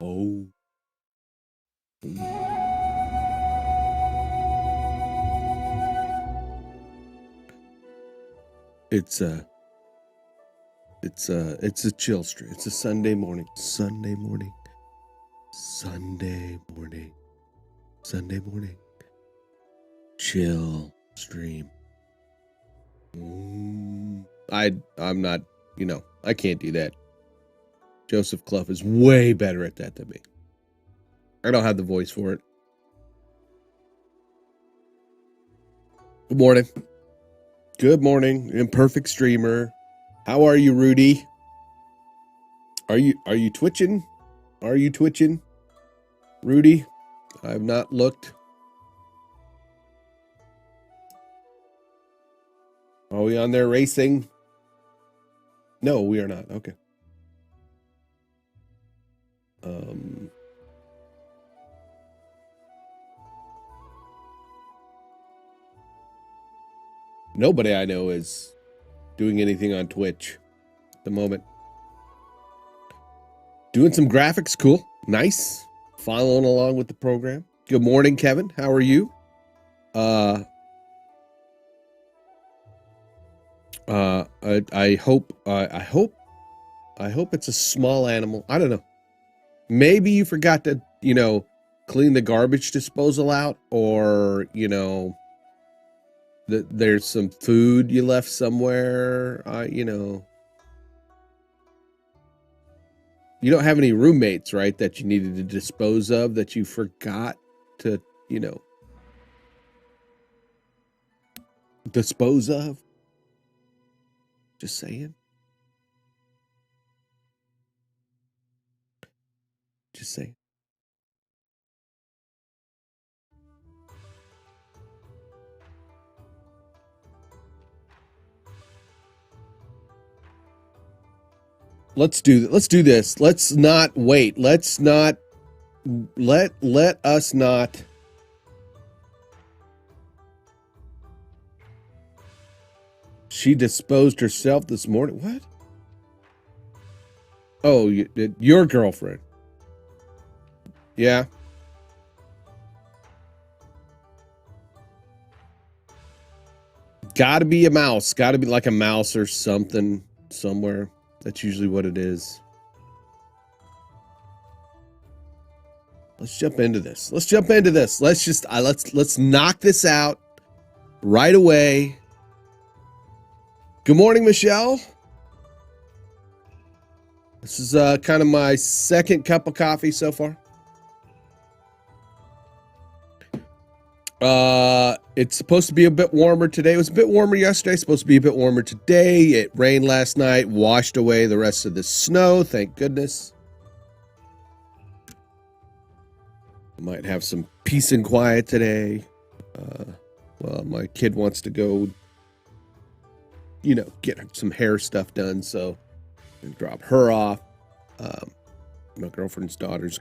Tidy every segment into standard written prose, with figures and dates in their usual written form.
Oh. It's a chill stream. It's a Sunday morning. Sunday morning. Sunday morning. Sunday morning. Chill stream. I'm not, I can't do that. Joseph Clough is way better at that than me. I don't have the voice for it. Good morning. Good morning, imperfect streamer. How are you, Rudy? Are you twitching? Are you twitching, Rudy? I've not looked. Are we on there racing? No, we are not. Okay. Nobody I know is doing anything on Twitch at the moment. Doing some graphics, cool, nice. Following along with the program. Good morning, Kevin. How are you? I hope it's a small animal. I don't know. Maybe you forgot to, clean the garbage disposal out, or, there's some food you left somewhere. You don't have any roommates, right, that you needed to dispose of, that you forgot to, dispose of? Just saying. Just saying. Let's do this. Let's not wait. Let's not let us not. She disposed herself this morning. What? Oh, your girlfriend. Yeah. Gotta be a mouse. Gotta be like a mouse or something somewhere. That's usually what it is. Let's jump into this. Let's just let's knock this out right away. Good morning, Michelle. This is kind of my second cup of coffee so far. It's supposed to be a bit warmer today. It was a bit warmer yesterday. It's supposed to be a bit warmer today. It rained last night, washed away the rest of the snow. Thank goodness. Might have some peace and quiet today. Well, my kid wants to go, get some hair stuff done, so and drop her off. My girlfriend's daughter's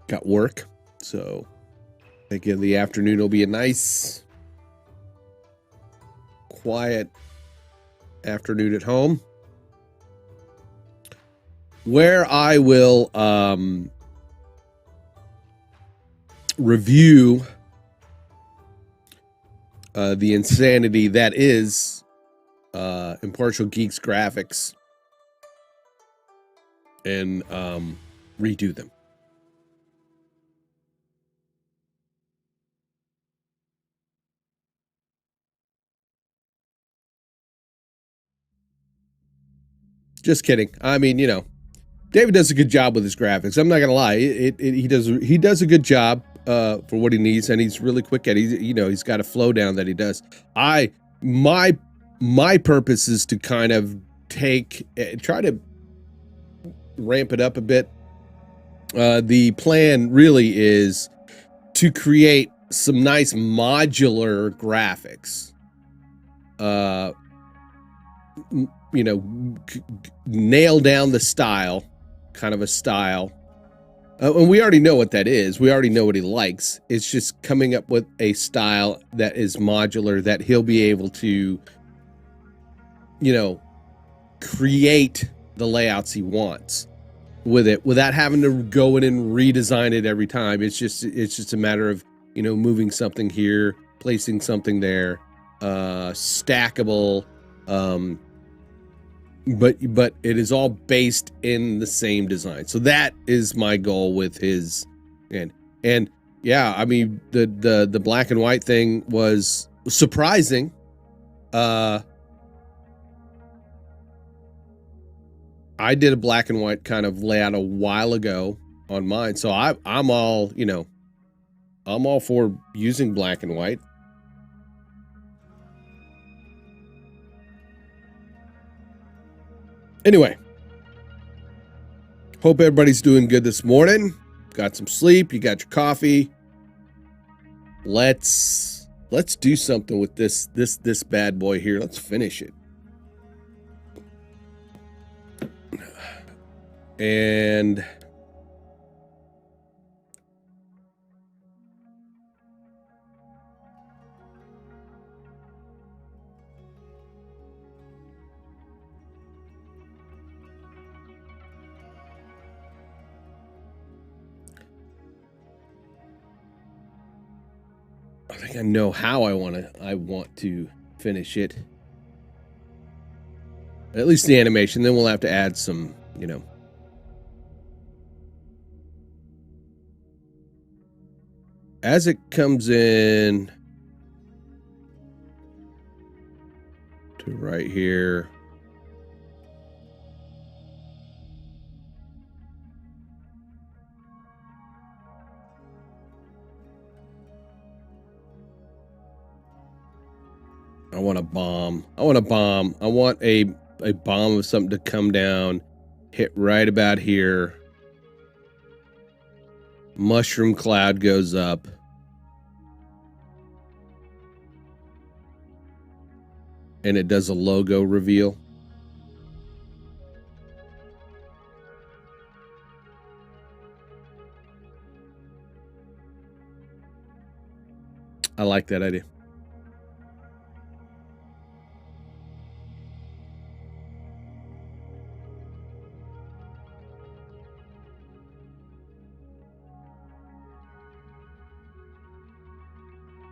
got work, so I think in the afternoon will be a nice, quiet afternoon at home, where I will review the insanity that is Impartial Geeks graphics and redo them. Just kidding. I mean, David does a good job with his graphics. I'm not gonna lie. He does a good job for what he needs, and he's really quick at it. He's got a flow down that he does. My purpose is to kind of try to ramp it up a bit. The plan really is to create some nice modular graphics. Nail down the style, kind of a style. And we already know what that is. We already know what he likes. It's just coming up with a style that is modular, that he'll be able to, create the layouts he wants. with it without having to go in and redesign it every time. It's just a matter of, you know, moving something here, placing something there, stackable, but it is all based in the same design. So that is my goal with his, and yeah, I mean the black and white thing was surprising. I did a black and white kind of layout a while ago on mine, so I'm all, you know, I'm all for using black and white. Anyway, hope everybody's doing good this morning. Got some sleep, you got your coffee. Let's do something with this bad boy here. Let's finish it. And I think I know how I want to finish it. At least the animation. Then we'll have to add some, you know. As it comes in to right here. I want a bomb. I want a bomb. I want a bomb of something to come down, hit right about here. Mushroom cloud goes up. And it does a logo reveal. I like that idea.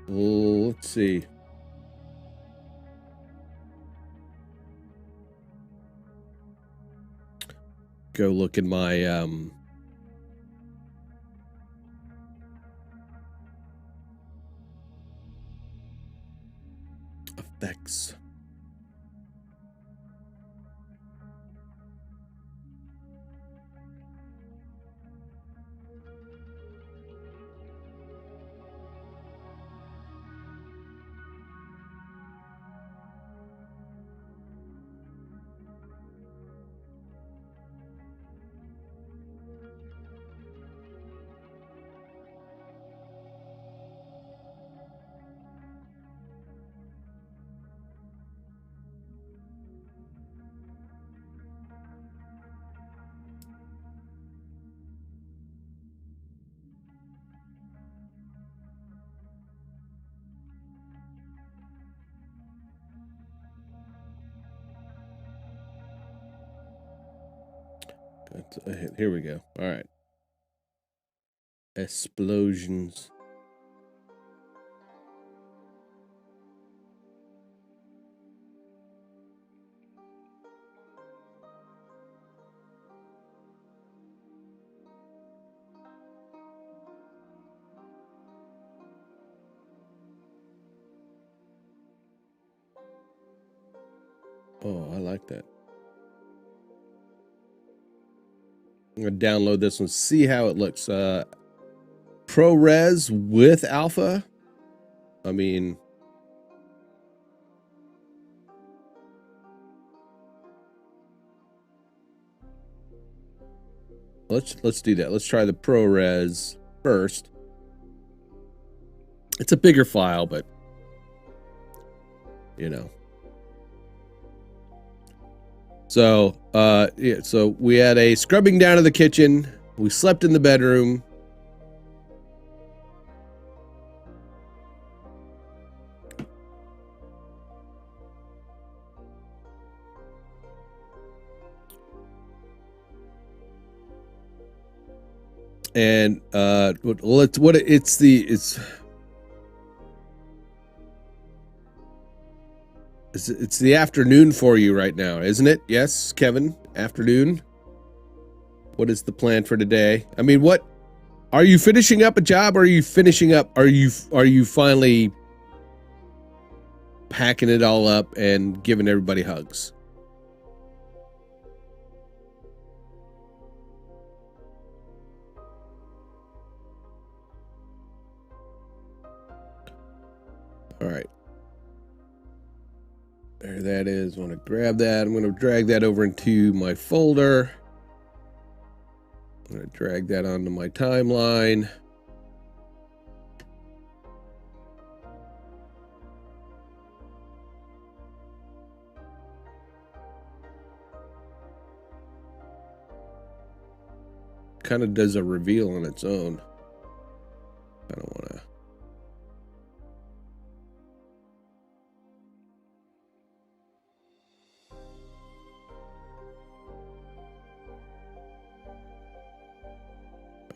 Oh, let's see. Go look in my effects. Here we go. All right. Explosions. Oh, I like that. I'm going to download this one, see how it looks. ProRes with alpha. I mean, let's do that. Let's try the ProRes first. It's a bigger file, but you know. So, yeah, so we had a scrubbing down of the kitchen. We slept in the bedroom. And it's the afternoon for you right now, isn't it? Yes, Kevin, afternoon. What is the plan for today? I mean, what are you finishing up a job, or are you finishing up? Are you finally packing it all up and giving everybody hugs? All right. There that is. I want to grab that. I'm going to drag that over into my folder. I'm going to drag that onto my timeline. Kind of does a reveal on its own. I don't want to.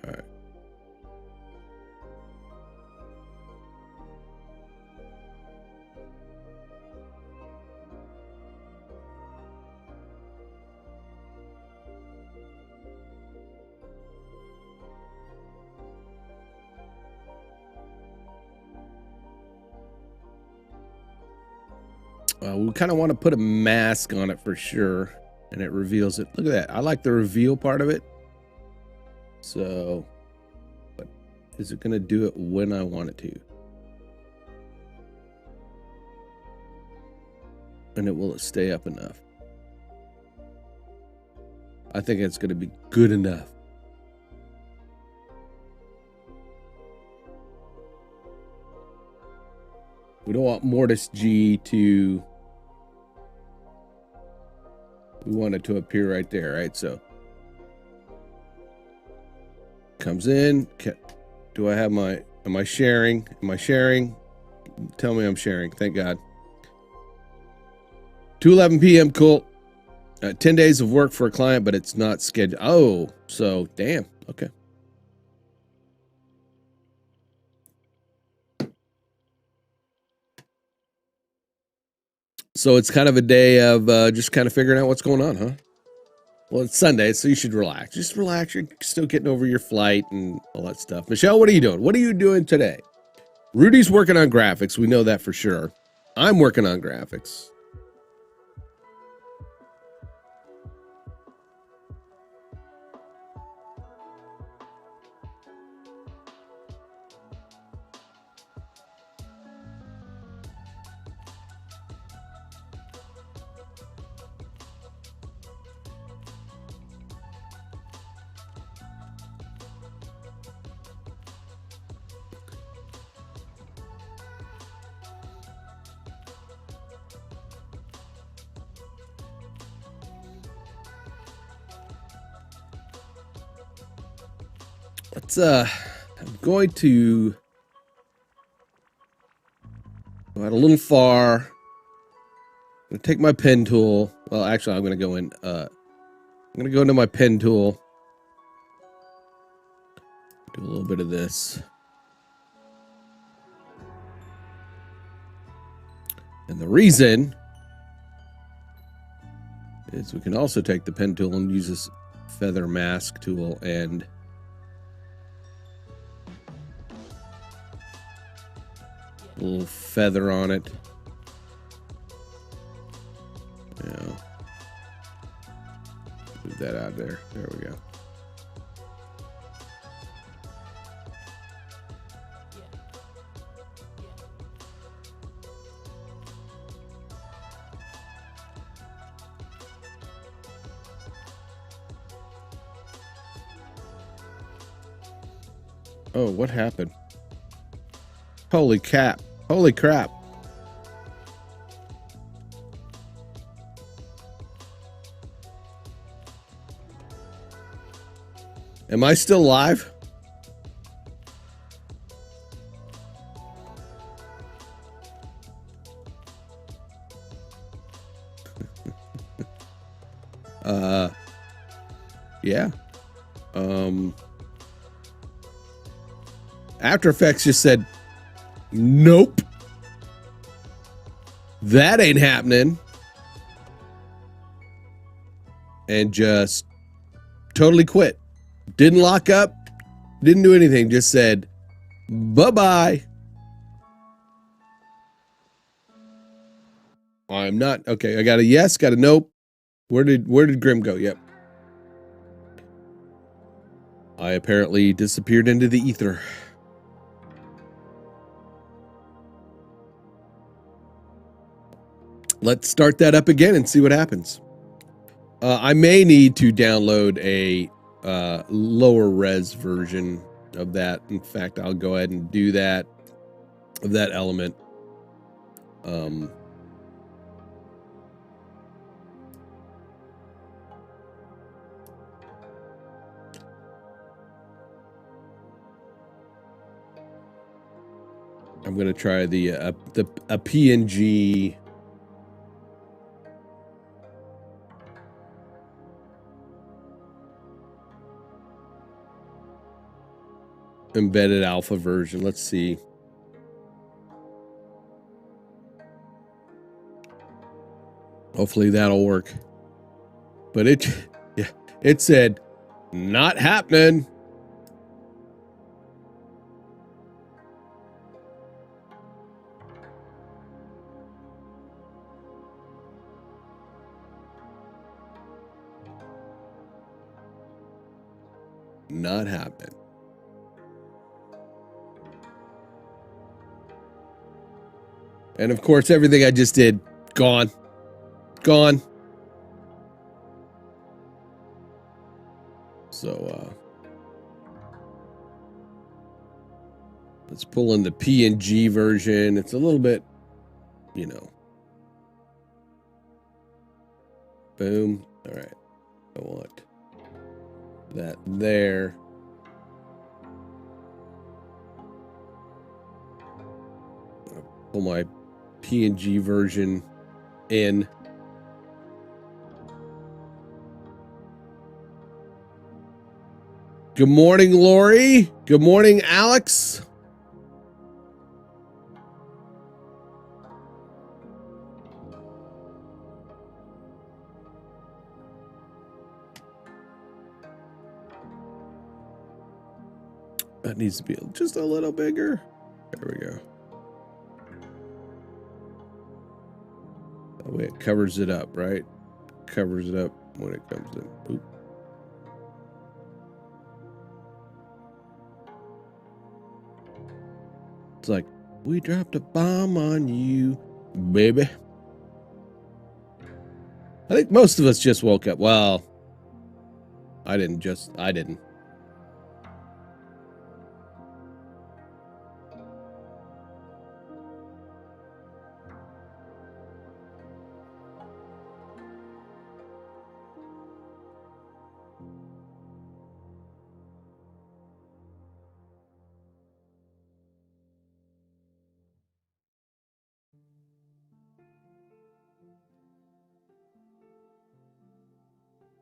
All right. We kind of want to put a mask on it for sure, and it reveals it. Look at that. I like the reveal part of it. So, but is it going to do it when I want it to? And it will stay up enough? I think it's going to be good enough. We don't want Mortis G to... We want it to appear right there, right? So comes in. Do I have my... Am I sharing? Am I sharing? Tell me I'm sharing. Thank God. 2:11 p.m. Cool. 10 days of work for a client, but it's not scheduled. Oh, so damn. Okay. So it's kind of a day of just kind of figuring out what's going on, huh? Well, it's Sunday, so you should relax. Just relax. You're still getting over your flight and all that stuff. Michelle, what are you doing? What are you doing today? Rudy's working on graphics. We know that for sure. I'm working on graphics. I'm going to go out a little far. I'm going to take my pen tool. Well, actually, I'm going to go in. I'm going to go into my pen tool. Do a little bit of this. And the reason is we can also take the pen tool and use this feather mask tool and a little feather on it. Yeah. Move that out there. There we go. Oh, what happened? Holy cap. Holy crap. Am I still live? Yeah. After Effects just said, nope, that ain't happening. And just totally quit. Didn't lock up, didn't do anything, just said, bye-bye. I'm not, okay, I got a yes, got a nope. Where did Grim go? Yep. I apparently disappeared into the ether. Let's start that up again and see what happens. I may need to download a lower res version of that. In fact, I'll go ahead and do that, of that element. I'm gonna try the a PNG embedded alpha version. Let's see. Hopefully that'll work. But it said not happening. Not happening. And of course, everything I just did, gone. Gone. So, let's pull in the PNG version. It's a little bit, you know. Boom. All right. I want that there. I'll pull my PNG version in. Good morning, Lori. Good morning, Alex. That needs to be just a little bigger. There we go. That way it covers it up, right? Covers it up when it comes in. Oop. It's like, we dropped a bomb on you, baby. I think most of us just woke up. Well, I didn't.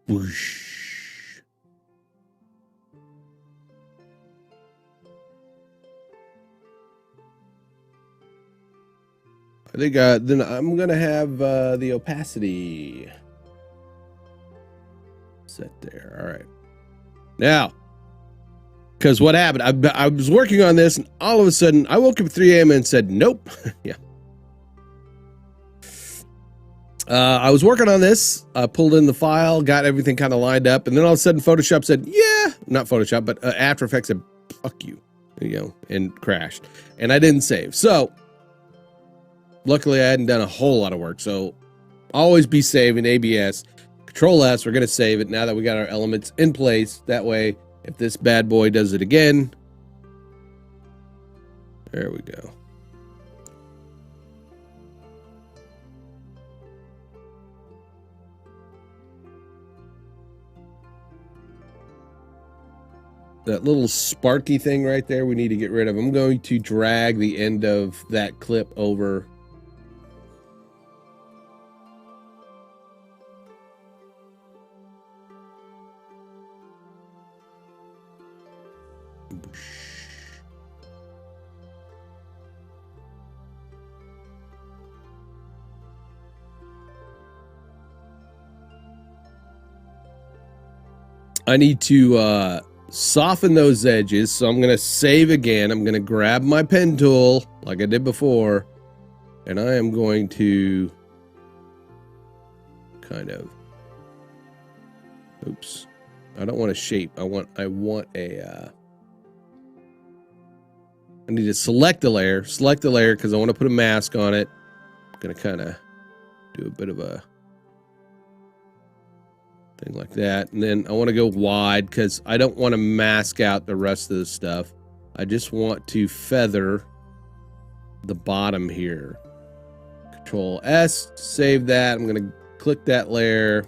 Whoosh. I think then I'm gonna have the opacity set there. All right. Now, because what happened? I was working on this, and all of a sudden, I woke up at 3 a.m. and said, "Nope." Yeah. I was working on this, pulled in the file, got everything kind of lined up, and then all of a sudden Photoshop said, yeah, not Photoshop, but After Effects said, fuck you, and crashed. And I didn't save. So, luckily I hadn't done a whole lot of work. So, always be saving ABS. Control S, we're going to save it now that we got our elements in place. That way, if this bad boy does it again, there we go. That little sparky thing right there, we need to get rid of. I'm going to drag the end of that clip over. I need to soften those edges. So I'm going to save again. I'm going to grab my pen tool like I did before. And I am going to kind of, oops. I don't want a shape. I want a, I need to select the layer because I want to put a mask on it. I'm going to kind of do a bit of a thing like that. And then I want to go wide because I don't want to mask out the rest of the stuff. I just want to feather the bottom here. Control S, save that. I'm going to click that layer.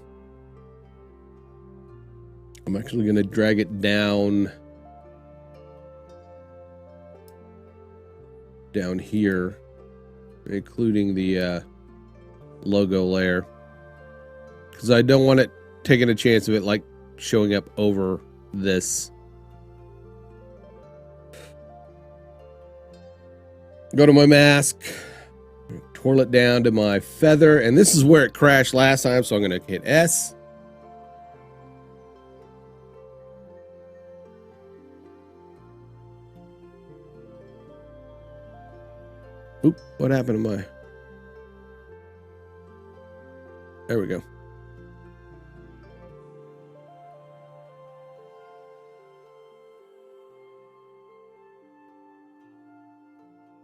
I'm actually going to drag it down here, including the logo layer, because I don't want it taking a chance of it like showing up over this. Go to my mask, twirl it down to my feather, and this is where it crashed last time, so I'm going to hit S. Oop, what happened to my... There we go.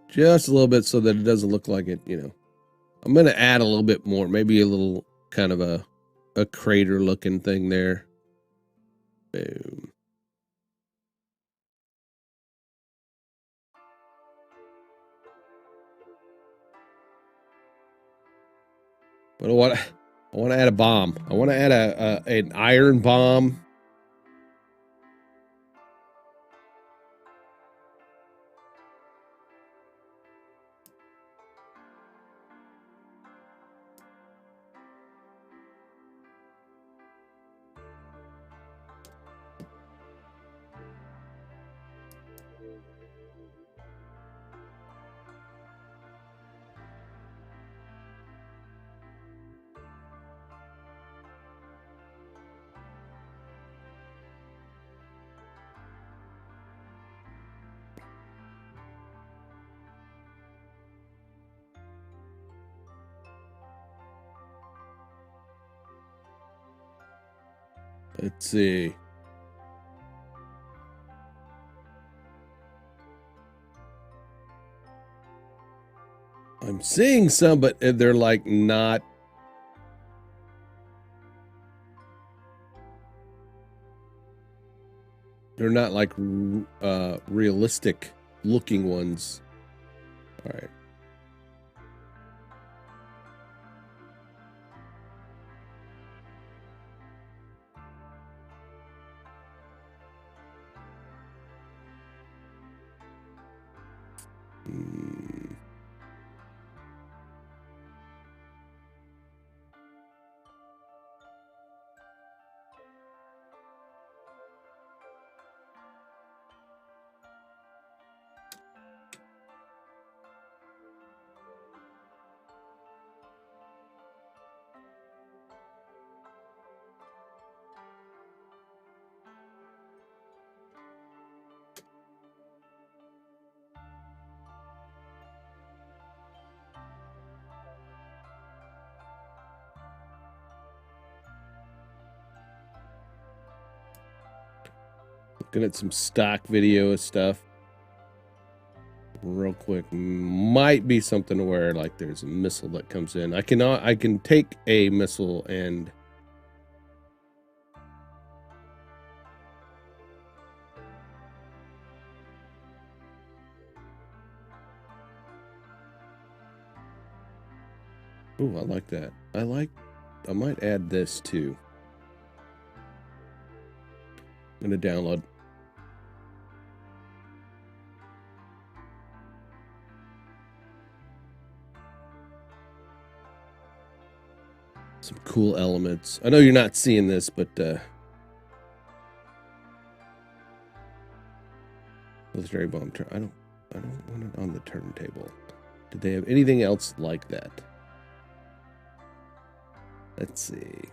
Just a little bit so that it doesn't look like it, you know. I'm going to add a little bit more, maybe a little kind of a crater looking thing there. Boom. But I want to add a bomb. I want to add an iron bomb. Let's see. I'm seeing some, but they're like not. They're not like realistic looking ones. All right. Looking at some stock video stuff real quick. Might be something where like there's a missile that comes in. I can take a missile and ooh, I like that. I might add this too. I'm gonna download. Some cool elements. I know you're not seeing this, but military bomb turn. I don't want it on the turntable. Did they have anything else like that? Let's see.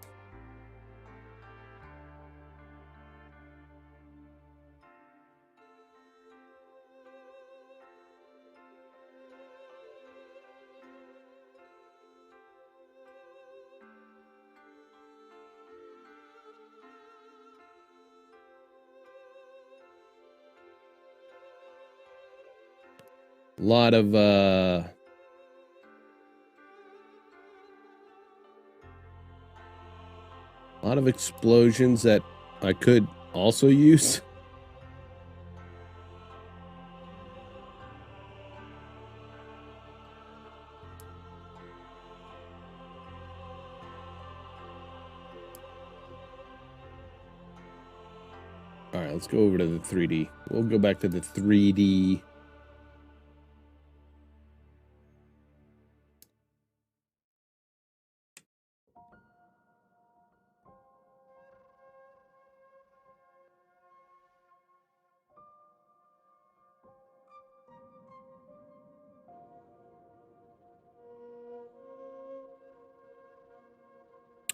A lot of explosions that I could also use. All right, let's go over to the 3D. We'll go back to the 3D.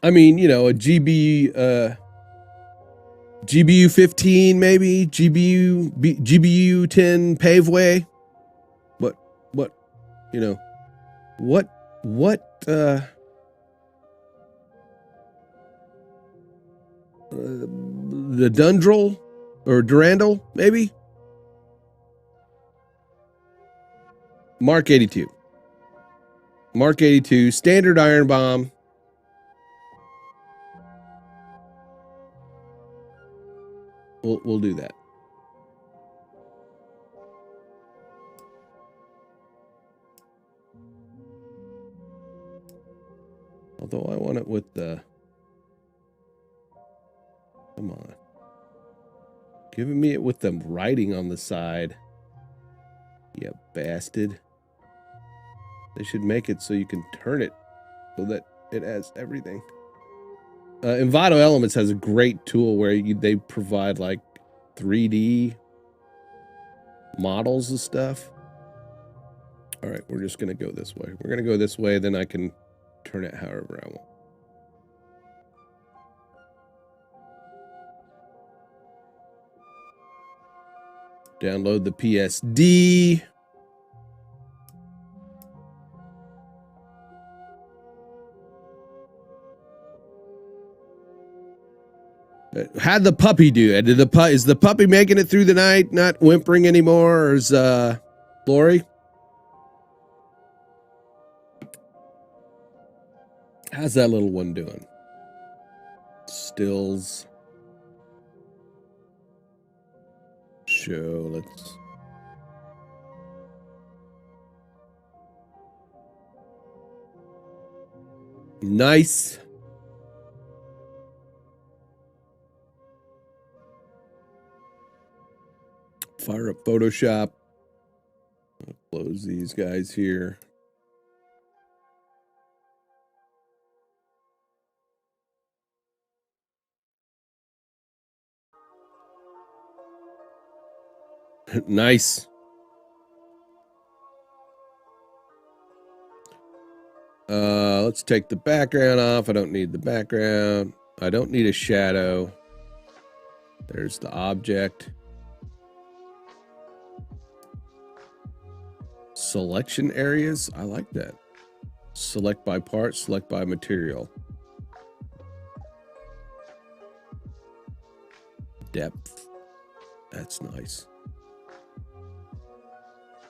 I mean, you know, a GBU 15 maybe, GBU 10 paveway. What, you know, the Dundrel or Durandal maybe? Mark 82. Mark 82, standard iron bomb. We'll do that. Although I want it with the... Come on. Giving me it with the writing on the side. You bastard. They should make it so you can turn it so that it has everything. Envato Elements has a great tool where they provide like 3D models and stuff. All right, we're just going to go this way. We're going to go this way, then I can turn it however I want. Download the PSD. How'd the puppy do? Is the puppy making it through the night, not whimpering anymore, or is Lori? How's that little one doing? Stills. Show, let's... Nice. Fire up Photoshop. I'll close these guys here. Nice. Let's take the background off. I don't need the background. I don't need a shadow. There's the object. Selection areas. I like that. Select by part, select by material. Depth. That's nice.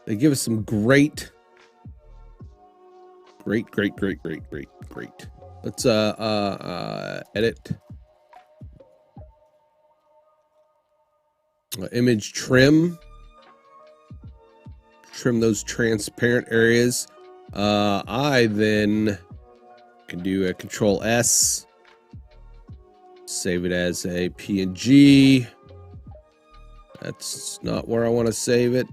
They give us some great. Let's edit. Image trim. Trim those transparent areas. I then can do a Control S. Save it as a PNG. That's not where I want to save it.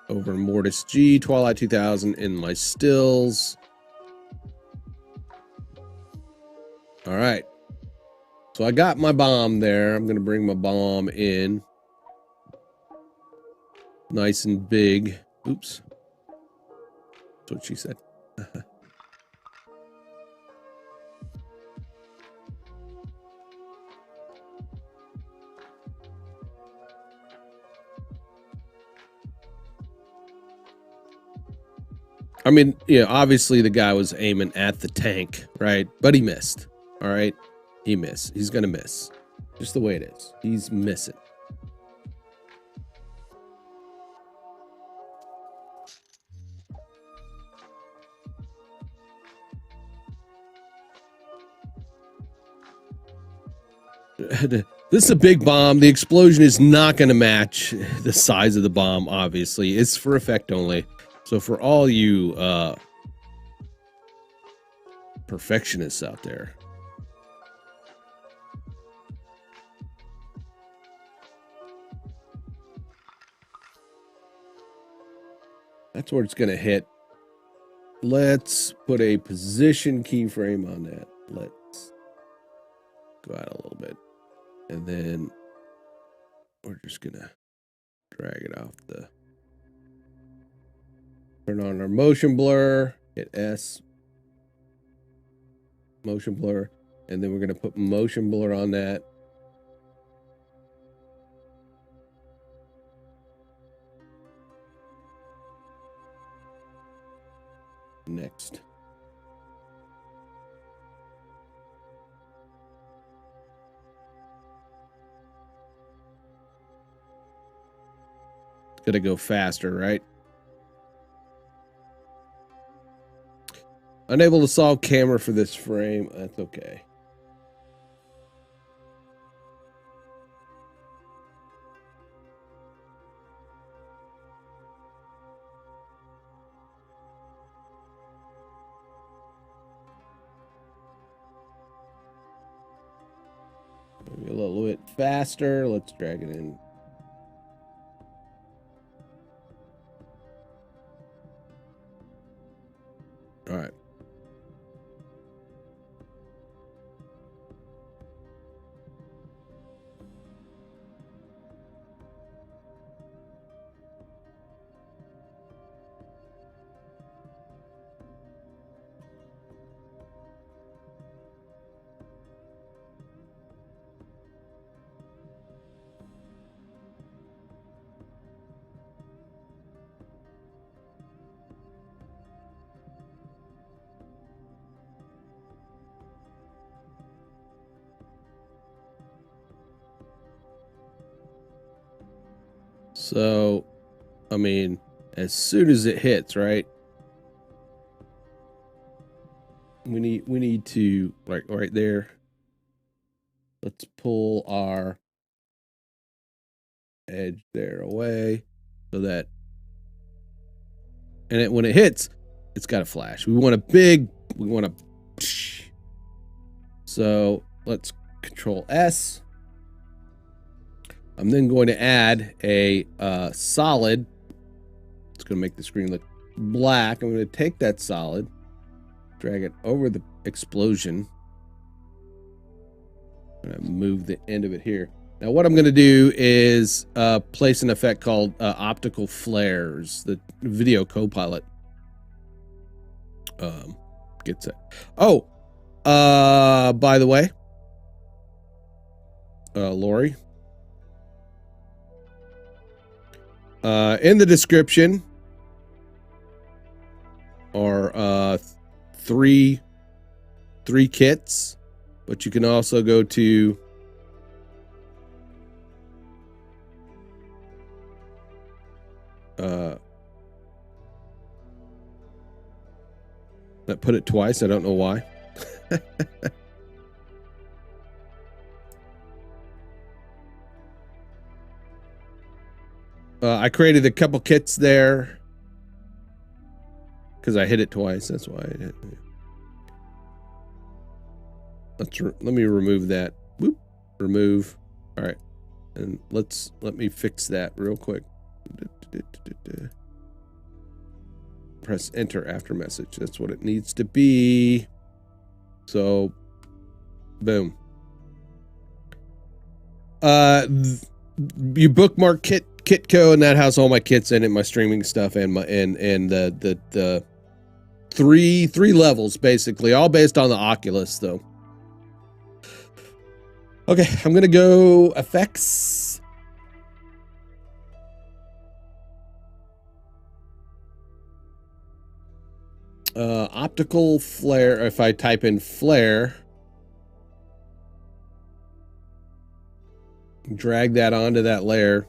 Over Mortis G, Twilight 2000 in my stills. All right. So I got my bomb there. I'm going to bring my bomb in. Nice and big. Oops. That's what she said. I mean, yeah, obviously the guy was aiming at the tank, right? But he missed. All right. He missed. He's going to miss. Just the way it is. He's missing. This is a big bomb. The explosion is not going to match the size of the bomb, obviously. It's for effect only. So for all you perfectionists out there, that's where it's going to hit. Let's put a position keyframe on that. Let's go out a little bit. And then we're just going to drag it off the... Turn on our motion blur. Hit S. Motion blur. And then we're going to put motion blur on that. Next. It's gonna go faster, right? Unable to solve camera for this frame. That's okay. Maybe a little bit faster. Let's drag it in. All right. So, I mean, as soon as it hits, right? We need to right there. Let's pull our edge there away so that, and when it hits, it's got a flash. We want a so let's Control S. I'm then going to add a solid. It's going to make the screen look black. I'm going to take that solid, drag it over the explosion. I'm going to move the end of it here. Now what I'm going to do is place an effect called optical flares. The video copilot gets it. Oh, by the way, Lori, in the description are three kits, but you can also go to I put it twice. I don't know why. I created a couple kits there because I hit it twice. That's why I hit it. Let me remove that. Whoop, remove. All right, and let me fix that real quick. Press enter after message. That's what it needs to be. So, boom. You bookmark Kitco, and that has all my kits in it, my streaming stuff, and my and the three levels basically, all based on the Oculus though. Okay, I'm gonna go effects. Optical flare. If I type in flare, drag that onto that layer.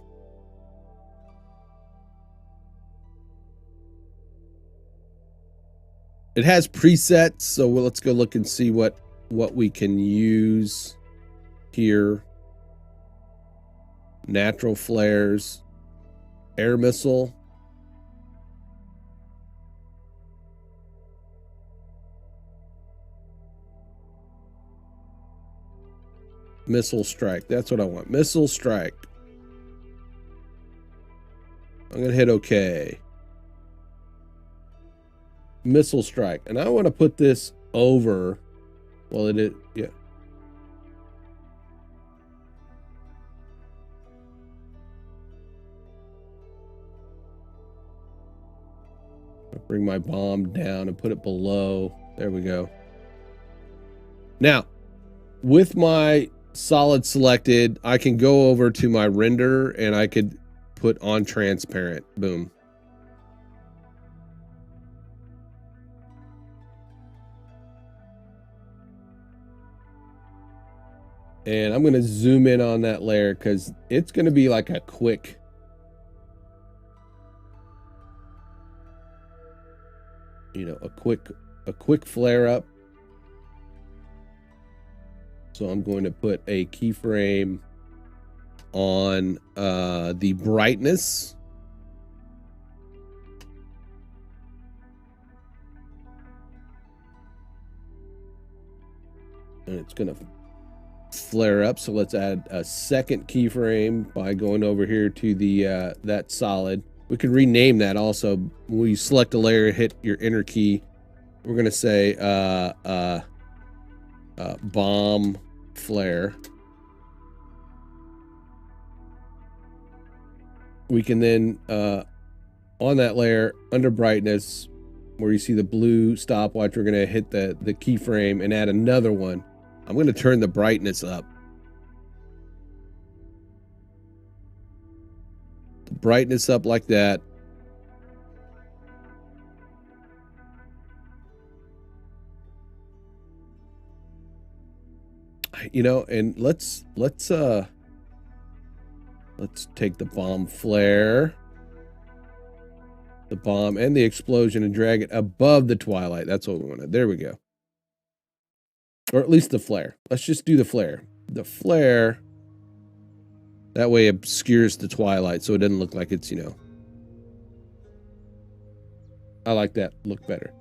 It has presets, so let's go look and see what we can use. here. Natural flares. Air missile. Missile strike. That's what I want. Missile strike. I'm going to hit OK. Missile strike. And I want to put this over. Well, it is. Yeah. I'll bring my bomb down and put it below. There we go. Now, with my solid selected, I can go over to my render and I could put on transparent. Boom. And I'm going to zoom in on that layer because it's going to be like a quick. You know, a quick flare up. So I'm going to put a keyframe on the brightness. And it's going to flare up. So let's add a second keyframe by going over here to the that solid. We could rename that also. When you select a layer, hit your enter key. We're going to say bomb flare. We can then on that layer under brightness where you see the blue stopwatch, we're going to hit the keyframe and add another one. I'm going to turn the brightness up. The brightness up like that. You know, and let's take the bomb flare, the bomb and the explosion and drag it above the twilight. That's what we wanted. There we go. Or at least the flare. Let's just do the flare. The flare, that way obscures the twilight so it doesn't look like it's, you know. I like that look better.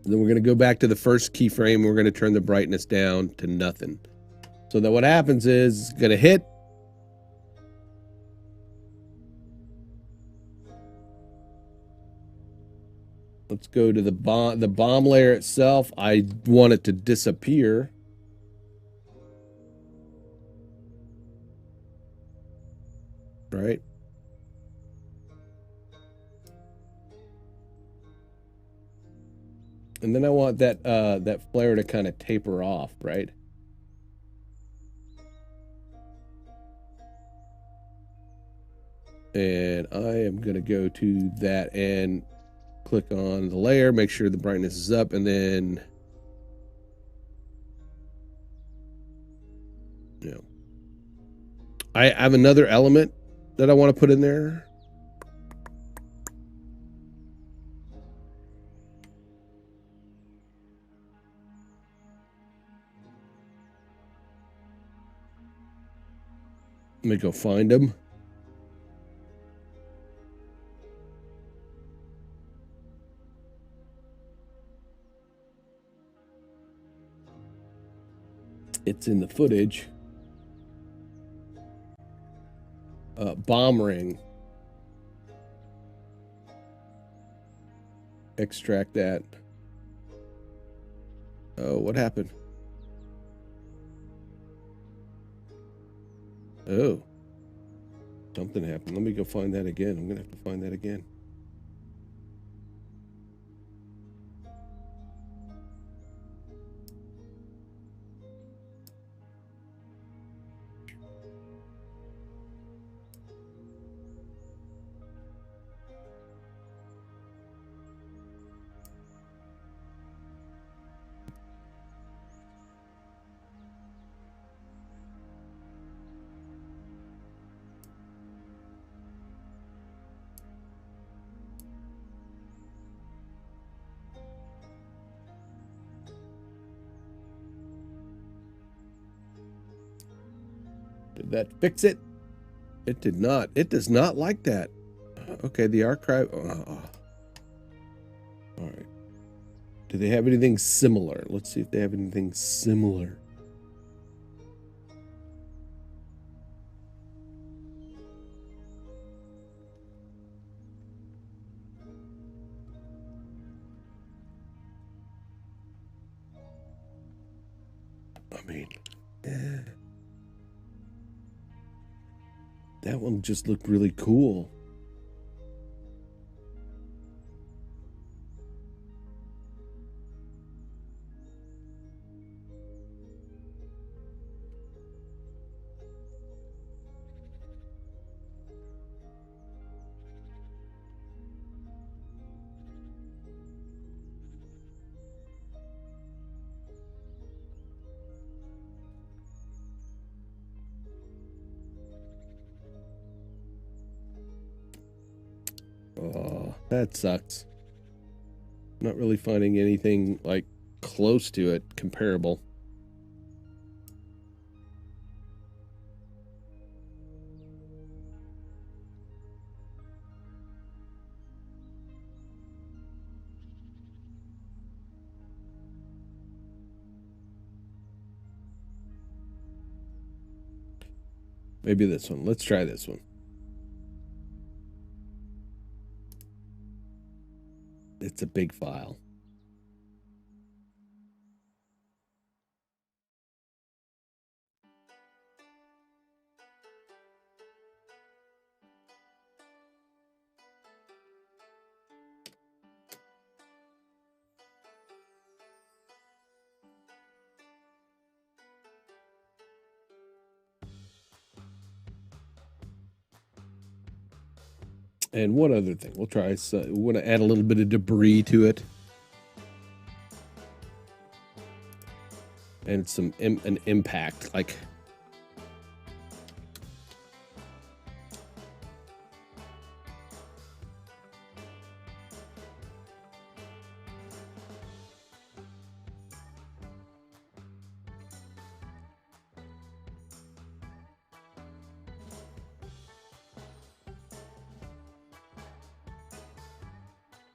Then we're going to go back to the first keyframe. We're going to turn the brightness down to nothing. So that what happens is it's going to hit. Let's go to the bomb layer itself. I want it to disappear. Right? And then I want that that flare to kind of taper off, right? And I am going to go to that and click on the layer, make sure the brightness is up, and then, you know, I have another element that I want to put in there. Let me go find them. It's in the footage. Bomb ring. Extract that. Oh, what happened? Oh. Something happened. Let me go find that again. I'm going to have to find that again. that fix it? It did not. It does not like that. Okay, the archive. All right. Do they have anything similar? Let's see if they have anything similar. I mean, that one just looked really cool. Oh, that sucks. Not really finding anything like close to it comparable. Maybe this one. Let's try this one. It's a big file. And one other thing, we'll try. So we want to add a little bit of debris to it, and some an impact, like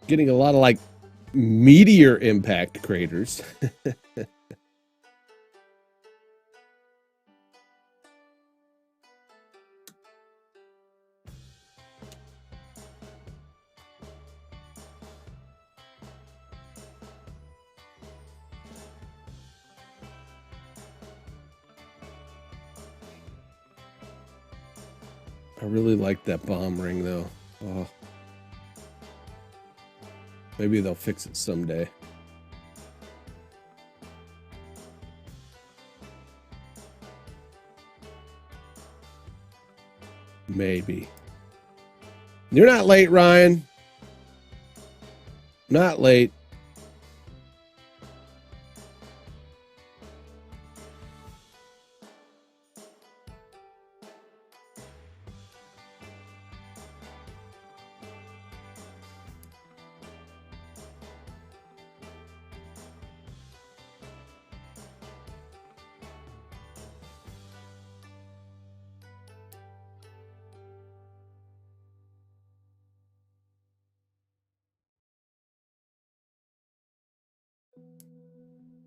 getting a lot of like meteor impact craters. I really like that bomb ring though. Oh. Maybe they'll fix it someday. Maybe. You're not late, Ryan. Not late.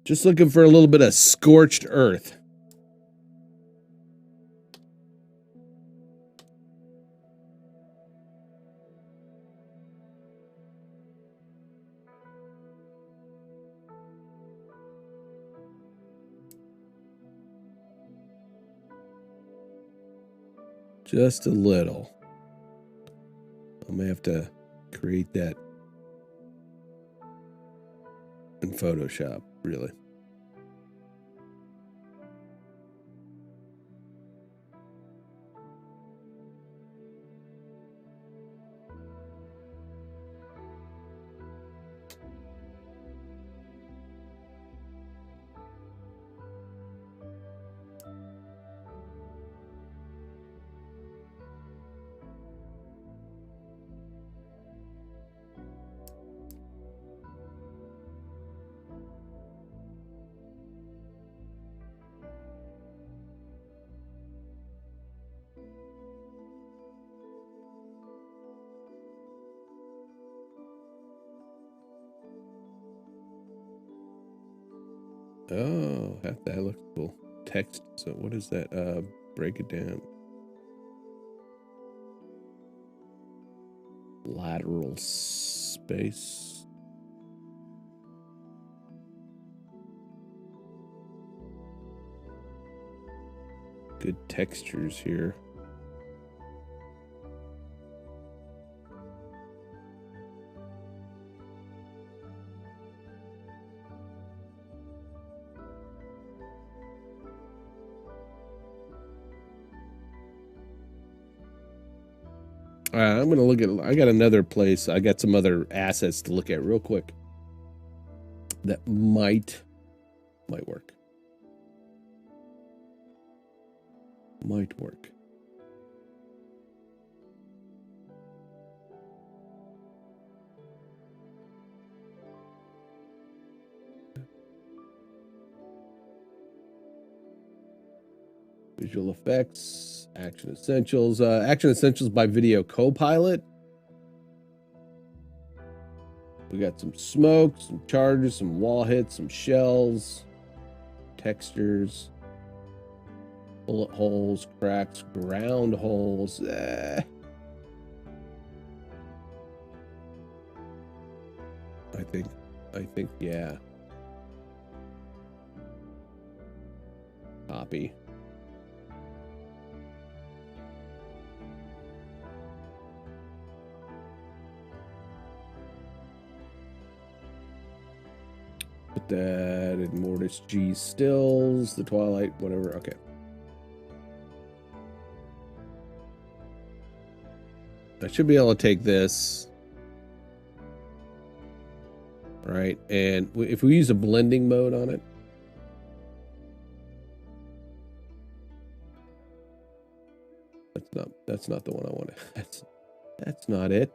Just looking for a little bit of scorched earth. Just a little. I may have to create that in Photoshop, really. Oh, that looks cool. Text. So what is that? Break it down. Lateral space. Good textures here. I'm gonna look at. I got another place. I got some other assets to look at real quick. That might work. Might work. Visual effects, Action Essentials. Action Essentials by Video Copilot. We got some smoke, some charges, some wall hits, some shells, textures, bullet holes, cracks, ground holes. I think, yeah. Copy. Put that in Mortis G stills, the Twilight, whatever. Okay. I should be able to take this. Right. And if we use a blending mode on it. That's not the one I wanted. That's not it.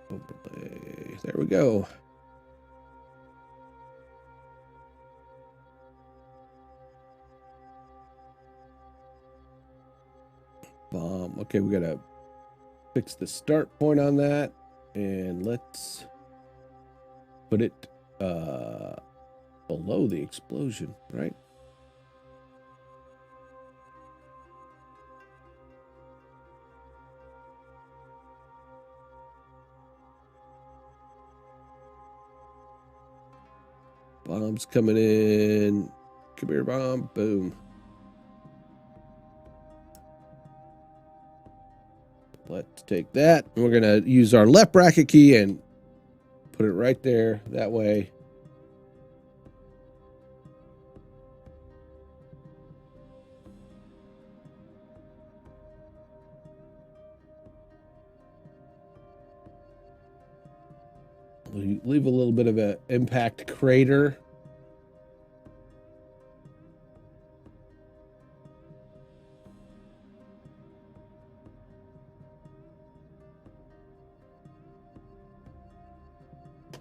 Overlay. There we go. Bomb. Okay, we gotta fix the start point on that, and let's put it below the explosion, right? Bomb's coming in. Come here, bomb. Boom. Let's take that. And we're going to use our left bracket key and put it right there. That way. Leave a little bit of an impact crater.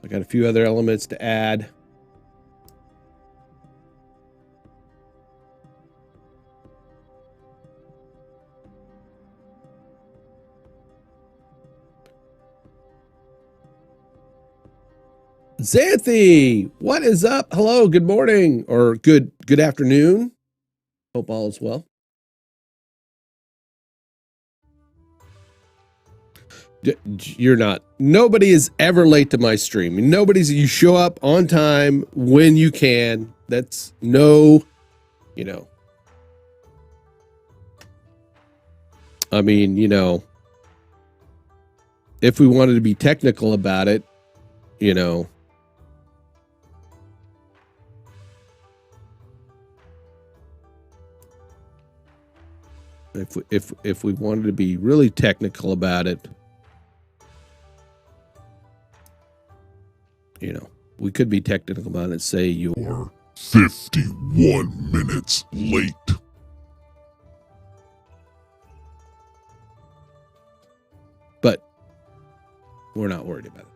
I got a few other elements to add. Xanthi, what is up? Hello, good morning, or good afternoon. Hope all is well. You're not. Nobody is ever late to my stream. You show up on time when you can. That's no, you know. I mean, you know, if we wanted to be technical about it, you know. If we wanted to be really technical about it, you know, We could be technical about it and say you're 51 minutes late. But we're not worried about it.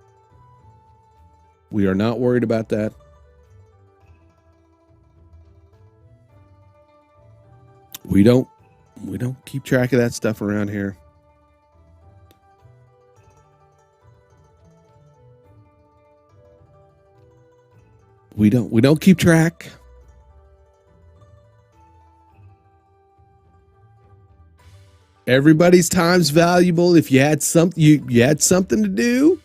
We are not worried about that. We don't keep track of that stuff around here. We don't keep track. Everybody's time's valuable. If you had you had something to do,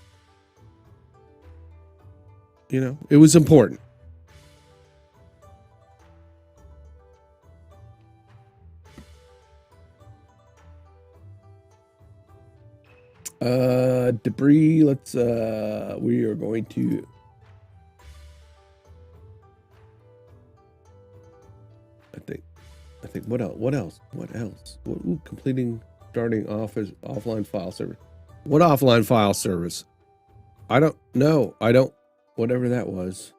you know, it was important. Debris, let's we are going to I think what else? Ooh, completing starting offline file service. What offline file service? I don't know. Whatever that was.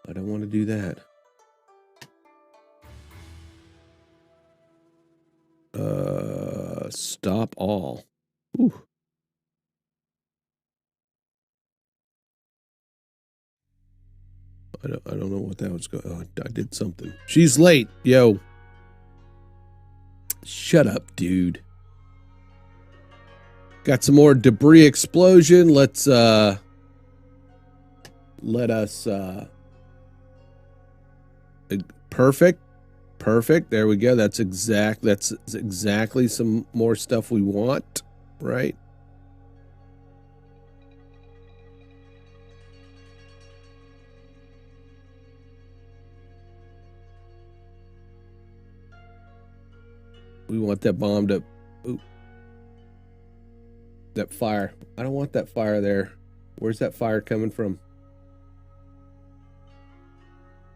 I don't want to do that. Stop all. Ooh. I don't know what that was going on. I did something. She's late. Yo. Shut up, dude. Got some more debris explosion. Let's let us perfect. There we go. That's exactly some more stuff we want, right? We want that bomb to, ooh, that fire. I don't want that fire there. Where's that fire coming from?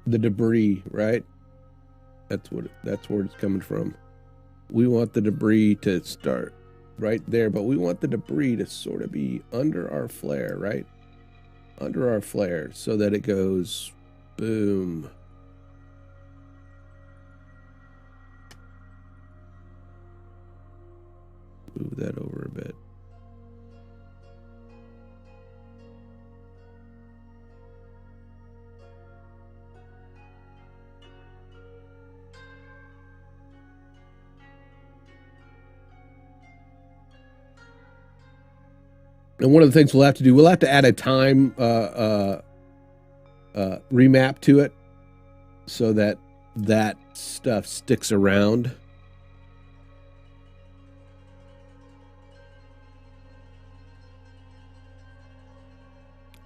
The debris, right? That's where it's coming from. We want the debris to start right there, but we want the debris to sort of be under our flare, right? Under our flare, so that it goes boom. Move that over a bit. And one of the things we'll have to add a time remap to it so that that stuff sticks around.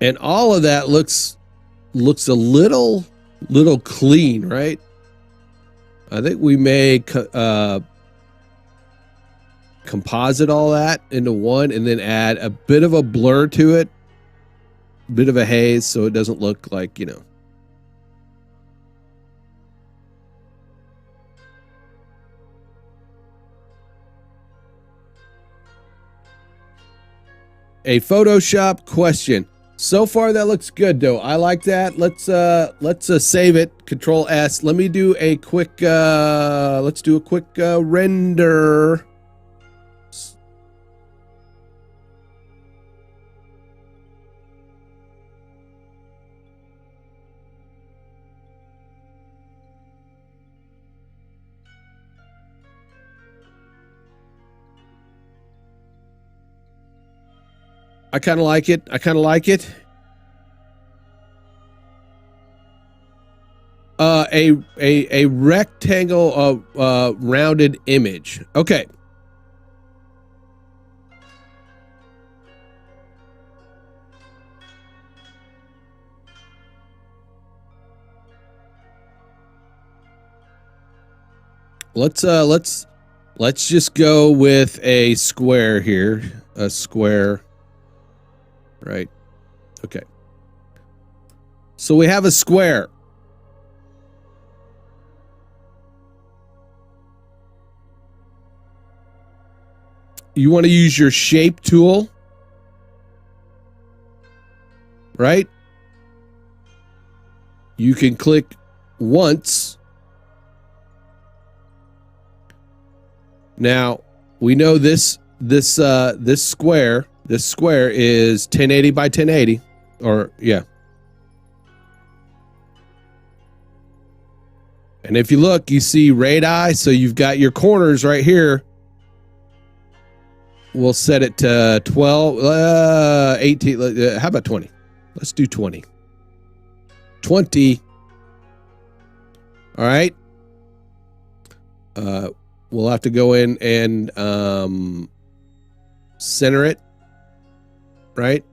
And all of that looks a little clean, right? I think we may composite all that into one and then add a bit of a blur to it, a bit of a haze, so it doesn't look like, you know. A Photoshop question. So far that looks good though. I like that. Let's save it. Control S. Let me do a quick let's do a quick render. I kind of like it. A rectangle rounded image. Okay. Let's just go with a square here. A square. Right. Okay. So we have a square. You want to use your shape tool. right? You can click once. Now, we know this square is 1080 by 1080, or yeah. And if you look, you see radii, so you've got your corners right here. We'll set it to 12, 18, how about 20? Let's do 20. 20. All right. We'll have to go in and center it, right?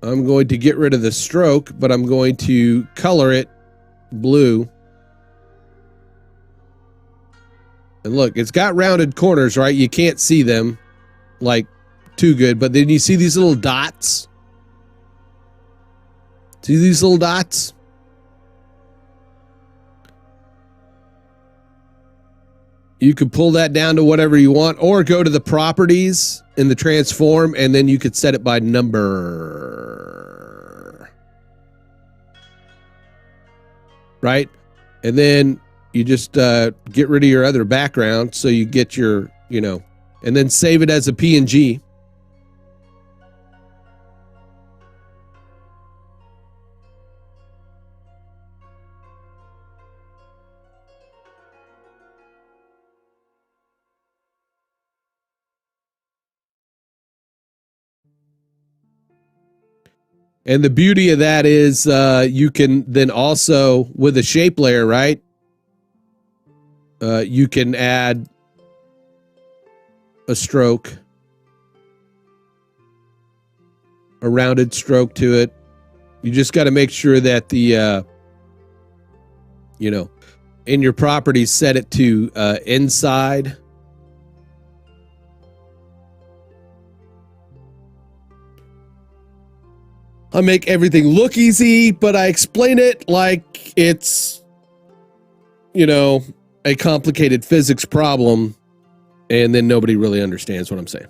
I'm going to get rid of the stroke, but I'm going to color it blue. And look, it's got rounded corners, right? You can't see them like too good, but then you see these little dots. See these little dots? You could pull that down to whatever you want, or go to the properties in the transform, and then you could set it by number. Right? And then you just get rid of your other background, so you get your, and then save it as a PNG. And the beauty of that is you can then also, with a shape layer, right? You can add a stroke, a rounded stroke to it. You just got to make sure that the, in your properties, set it to inside. I make everything look easy, but I explain it like it's, a complicated physics problem, and then nobody really understands what I'm saying.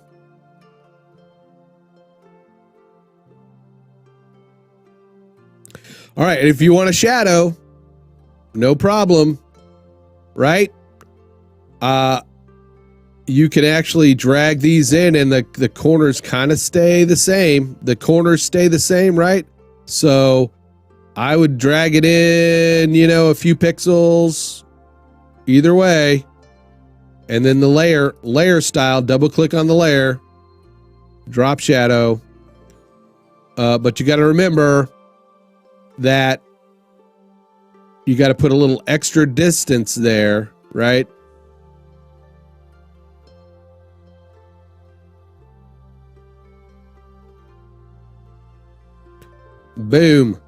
All right, if you want a shadow, no problem, right? You can actually drag these in, and the corners kind of stay the same. The corners stay the same, right? So I would drag it in, a few pixels either way. And then the layer style, double click on the layer, drop shadow. But you got to remember that you got to put a little extra distance there, right? Boom.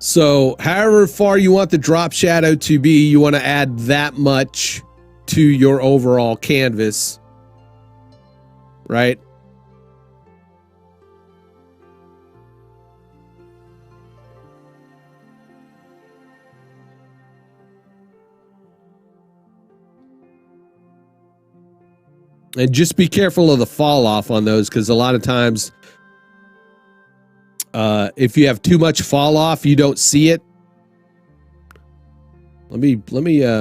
So however far you want the drop shadow to be, you want to add that much to your overall canvas, right? And just be careful of the fall off on those, because a lot of times if you have too much fall off, you don't see it. Let me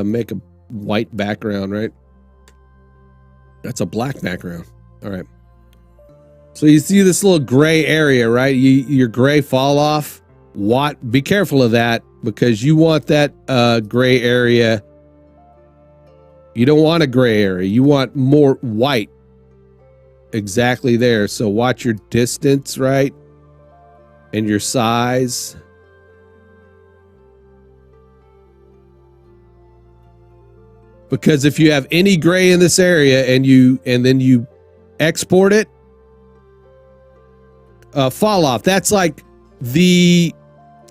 make a white background, right? That's a black background. All right. So you see this little gray area, right? Your gray fall off. Be careful of that, because you want that gray area. You don't want a gray area. You want more white. Exactly there. So watch your distance, right? And your size. Because if you have any gray in this area and then you export it, fall off. That's like a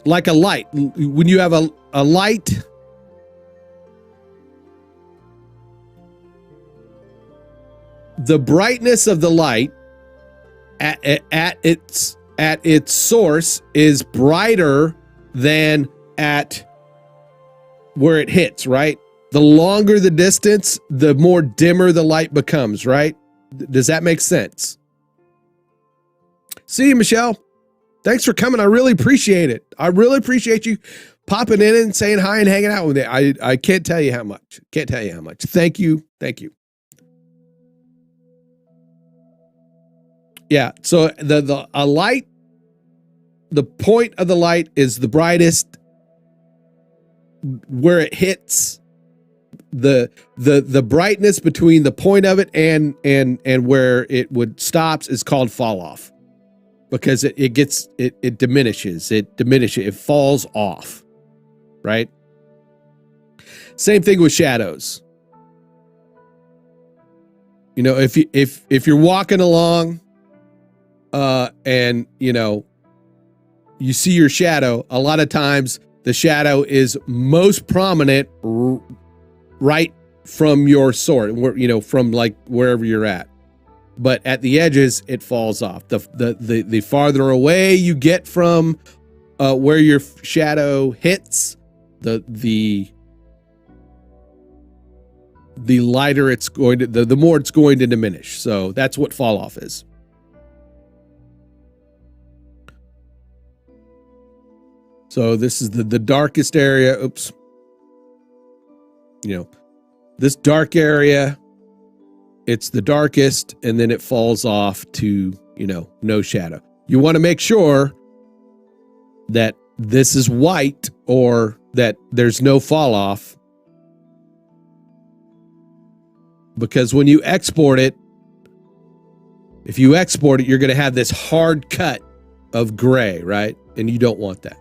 light. When you have a light, the brightness of the light at its source is brighter than at where it hits, right? The longer the distance, the more dimmer the light becomes, right? Does that make sense? See you, Michelle. Thanks for coming. I really appreciate it. I really appreciate you popping in and saying hi and hanging out with me. I can't tell you how much. Can't tell you how much. Thank you. Thank you. Yeah. So a light, the point of the light is the brightest where it hits. The brightness between the point of it and where it would stops is called fall off, because it diminishes, it falls off, right? Same thing with shadows. You know, if you're walking along and you see your shadow, a lot of times the shadow is most prominent right from your sword, from like wherever you're at. But at the edges, it falls off. The farther away you get from where your shadow hits, the lighter it's going to, the more it's going to diminish. So that's what fall off is. So this is the darkest area. Oops. This dark area, it's the darkest, and then it falls off to, no shadow. You want to make sure that this is white or that there's no fall off, because when you export it, if you export it, you're going to have this hard cut of gray, right? And you don't want that.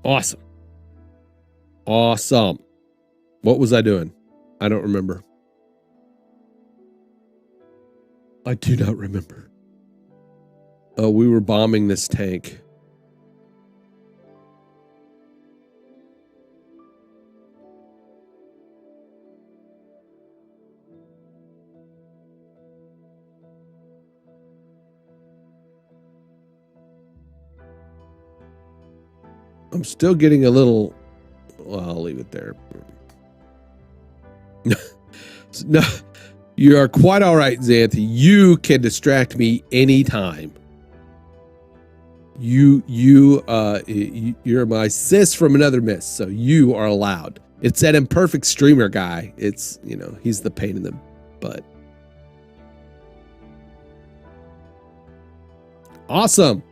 Awesome. Awesome. What was I doing? I don't remember. I do not remember. Oh, we were bombing this tank. I'm still getting a little, well, I'll leave it there. No, you are quite all right, Xanthi. You can distract me anytime. You're my sis from another miss, so you are allowed. It's that imperfect streamer guy. It's, he's the pain in the butt. Awesome.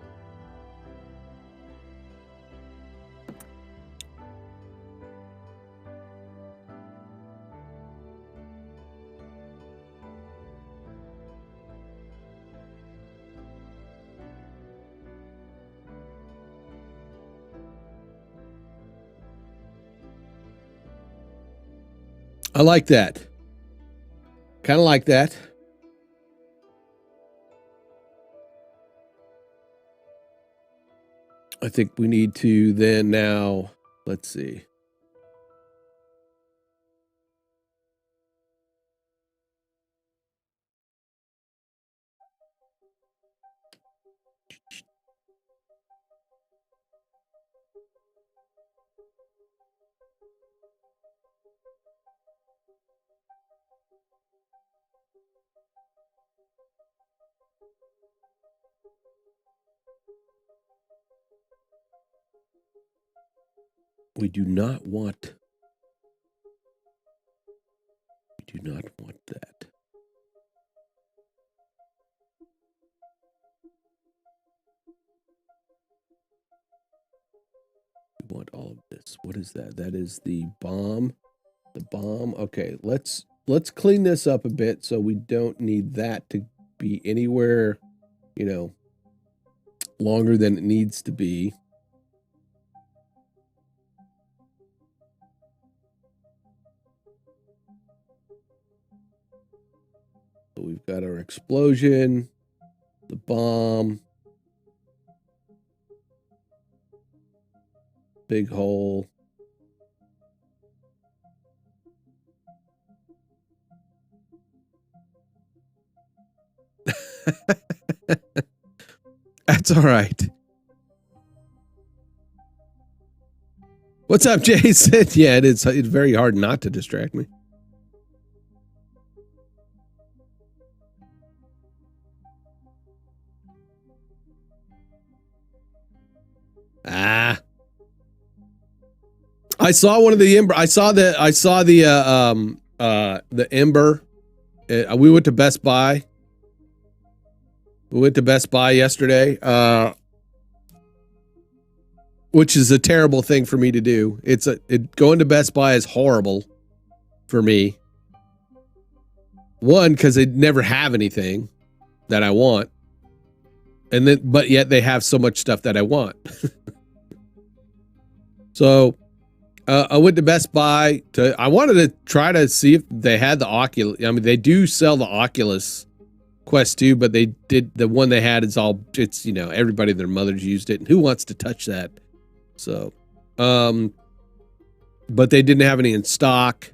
I like that. Kind of like that. I think we need to then now, let's see. We do not want that. We want all of this. What is that? That is the bomb. The bomb. Okay, let's clean this up a bit so we don't need that to be anywhere, longer than it needs to be. So we've got our explosion, the bomb. big hole. That's all right. What's up, Jason? Yeah, it's very hard not to distract me. I saw one of the Ember. I saw the Ember. We went to Best Buy. We went to Best Buy yesterday, which is a terrible thing for me to do. Going to Best Buy is horrible for me. One, because they never have anything that I want, but yet they have so much stuff that I want. So I went to Best Buy I wanted to try to see if they had the Oculus. I mean, they do sell the Oculus Quest 2, but they did, the one they had is all, it's, everybody and their mothers used it, and who wants to touch that? So, but they didn't have any in stock,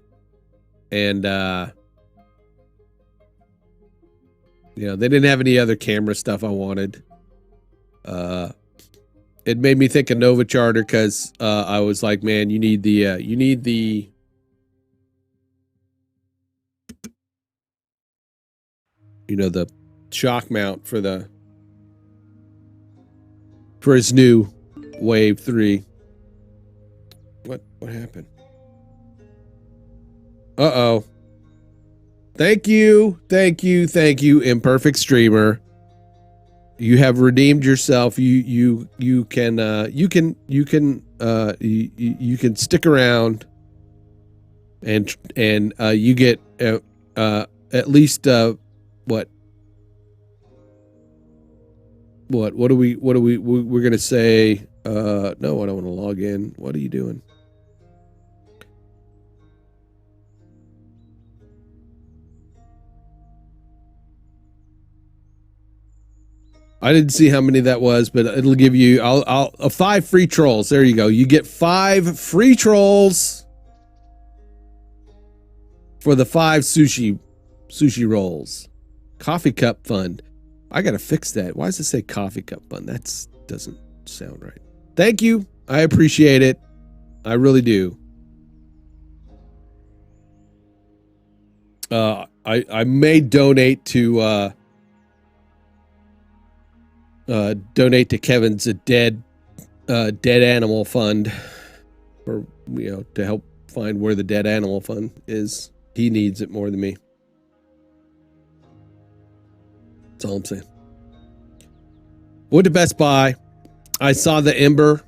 and they didn't have any other camera stuff I wanted. It made me think of Nova Charter, because I was like, man, you need the shock mount for his new Wave 3. What happened? Uh-oh. Thank you, imperfect streamer. You have redeemed yourself. You can stick around, and you get at least what are we're gonna say? No, I don't want to log in. What are you doing? I didn't see how many that was, but it'll give you 5 free trolls. There you go. You get 5 free trolls for the 5 sushi rolls. Coffee cup fund. I gotta fix that. Why does it say coffee cup fund? That doesn't sound right. Thank you. I appreciate it. I really do. I may donate to Kevin's dead animal fund, for to help find where the dead animal fund is. He needs it more than me. That's all I'm saying. Went to Best Buy. I saw the Ember.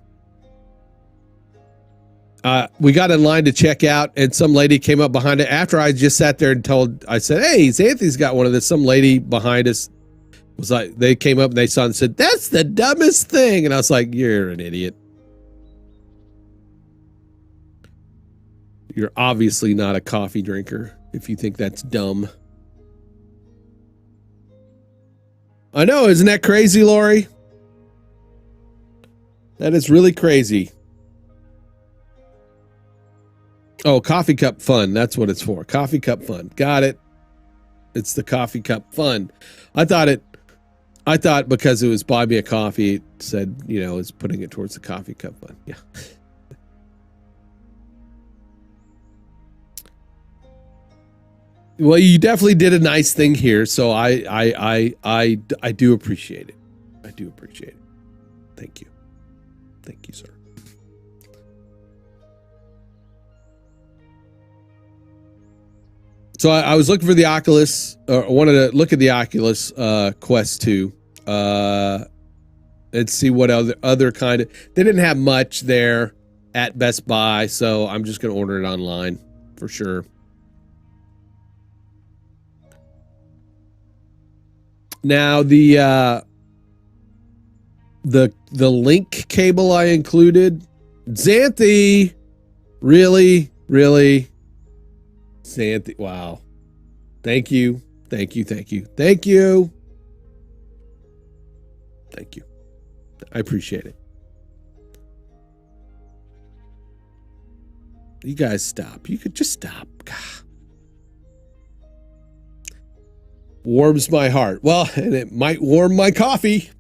We got in line to check out, and some lady came up behind it. After I just sat there and I said, hey, Xanthi's got one of this. Some lady behind us was like, they came up and they saw it and said, that's the dumbest thing. And I was like, you're an idiot. You're obviously not a coffee drinker if you think that's dumb. I know, isn't that crazy, Lori? That is really crazy. Oh, coffee cup fun. That's what it's for. Coffee cup fun. Got it. It's the coffee cup fun. I thought because it was buy me a coffee, it said, it's putting it towards the coffee cup fund. Yeah. Well, you definitely did a nice thing here, so I do appreciate it. I do appreciate it. Thank you. Thank you, sir. So I was looking for the Oculus, or wanted to look at the Oculus Quest 2, and see what other kind of. They didn't have much there at Best Buy, so I'm just going to order it online for sure. Now the link cable I included, Xanthi, really, Xanthi, wow, thank you, I appreciate it. You guys stop. You could just stop. God. Warms my heart. Well, and it might warm my coffee.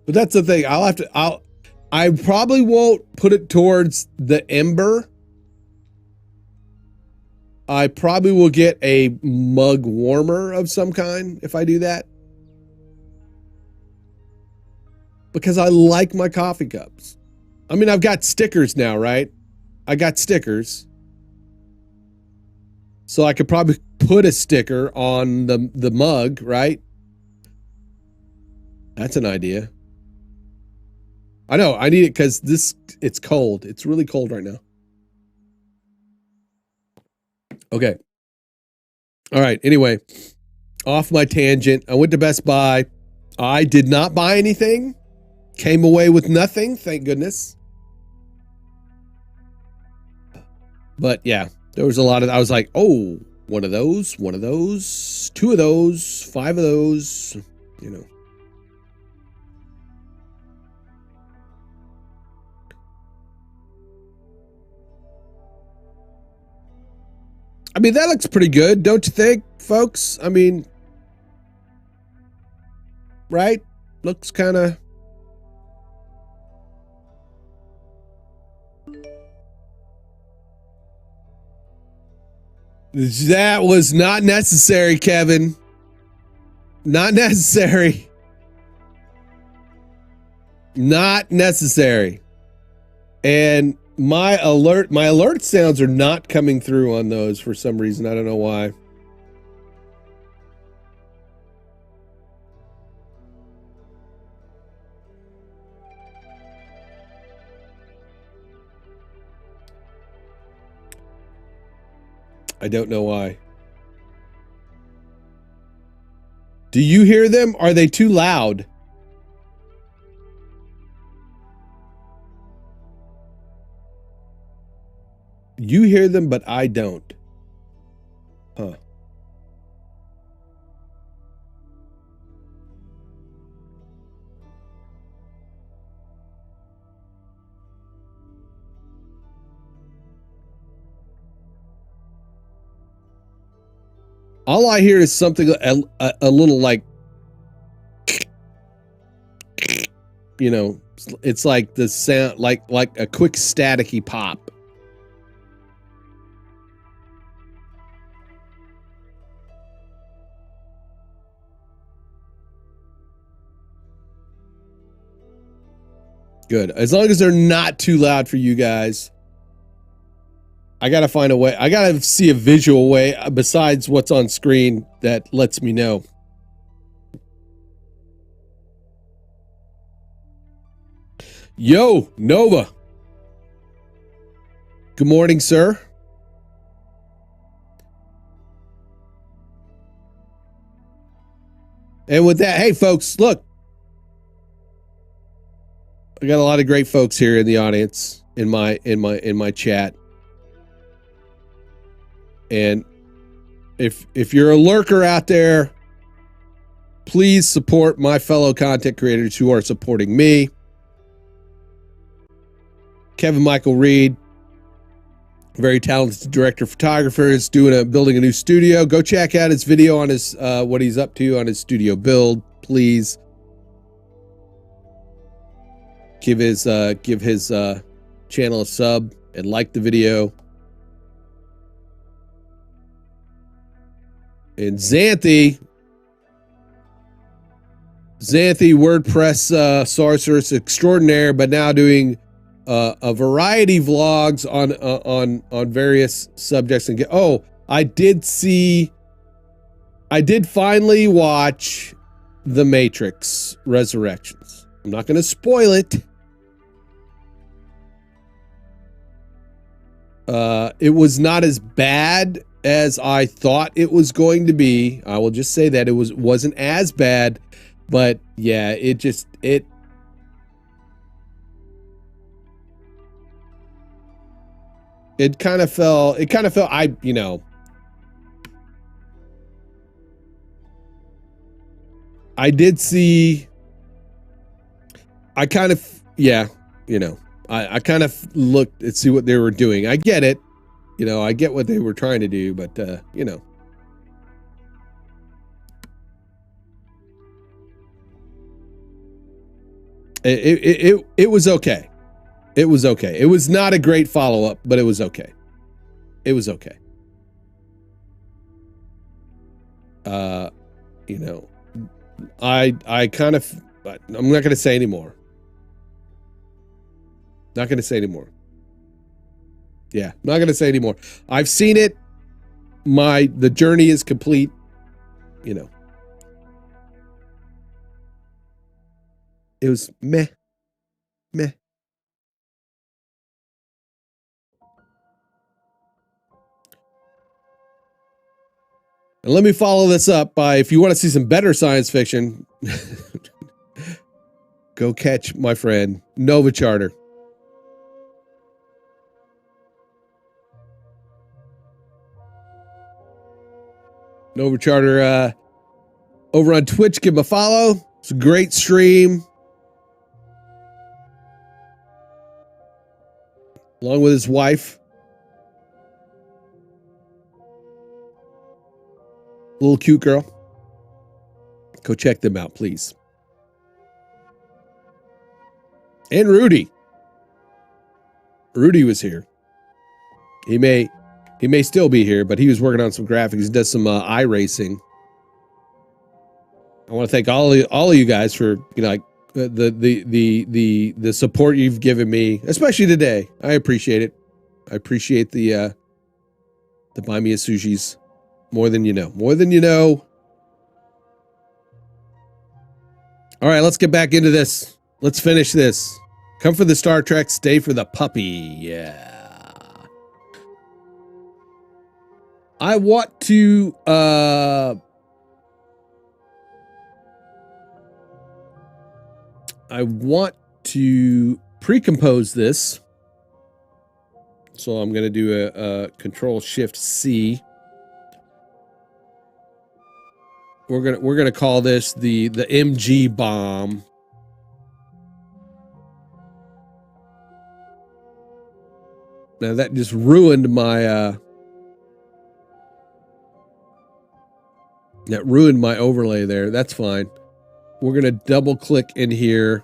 But that's the thing. I probably won't put it towards the ember. I probably will get a mug warmer of some kind if I do that. Because I like my coffee cups. I mean, I've got stickers now, right? I got stickers. So I could probably put a sticker on the mug, right? That's an idea. I know, I need it because it's cold. It's really cold right now. Okay. All right, anyway. Off my tangent. I went to Best Buy. I did not buy anything. Came away with nothing, thank goodness. But yeah, there was a lot of, I was like, oh, one of those, two of those, 5 of those, you know. I mean, that looks pretty good, don't you think, folks? I mean, right? Looks kind of... That was not necessary, Kevin. Not necessary. Not necessary. And my alert sounds are not coming through on those for some reason. I don't know why. I don't know why. Do you hear them? Are they too loud? You hear them, but I don't. Huh. All I hear is something a little like, you know, it's like the sound, like a quick staticky pop. Good. As long as they're not too loud for you guys. I got to find a way. I got to see a visual way besides what's on screen that lets me know. Yo, Nova. Good morning, sir. And with that, hey, folks, look. I got a lot of great folks here in the audience in my chat. And if you're a lurker out there, please support my fellow content creators who are supporting me. Kevin Michael Reed, very talented director photographer, is building a new studio. Go check out his video on his what he's up to on his studio build, please. Give his channel a sub and like the video. And Xanthi, WordPress sorceress extraordinaire, but now doing a variety of vlogs on various subjects. And I did finally watch The Matrix Resurrections. I'm not going to spoil it. It was not as bad as I thought it was going to be. I will just say that it wasn't as bad, but yeah, it kind of fell, I did see, yeah, you know, I kind of looked and see what they were doing. I get it. You know, I get what they were trying to do, but, you know. It was okay. It was okay. It was not a great follow-up, but it was okay. It was okay. You know, I kind of, I'm not going to say anymore. Not going to say anymore. Yeah, not going to say anymore. I've seen it. The journey is complete. You know. It was meh. Meh. And let me follow this up by, if you want to see some better science fiction, go catch my friend Nova Charter. Nova Charter over on Twitch, give him a follow. It's a great stream. Along with his wife. Little cute girl. Go check them out, please. And Rudy. Rudy was here. He may still be here, but he was working on some graphics. He does some iRacing. I want to thank all of you guys for, you know, like the support you've given me, especially today. I appreciate it. I appreciate the buy me a sushis more than you know. More than you know. All right, let's get back into this. Let's finish this. Come for the Star Trek, stay for the puppy. Yeah. I want to pre-compose this. So I'm going to do a Control Shift C. We're going to call this the MG bomb. Now that just ruined my overlay there. That's fine. We're going to double click in here.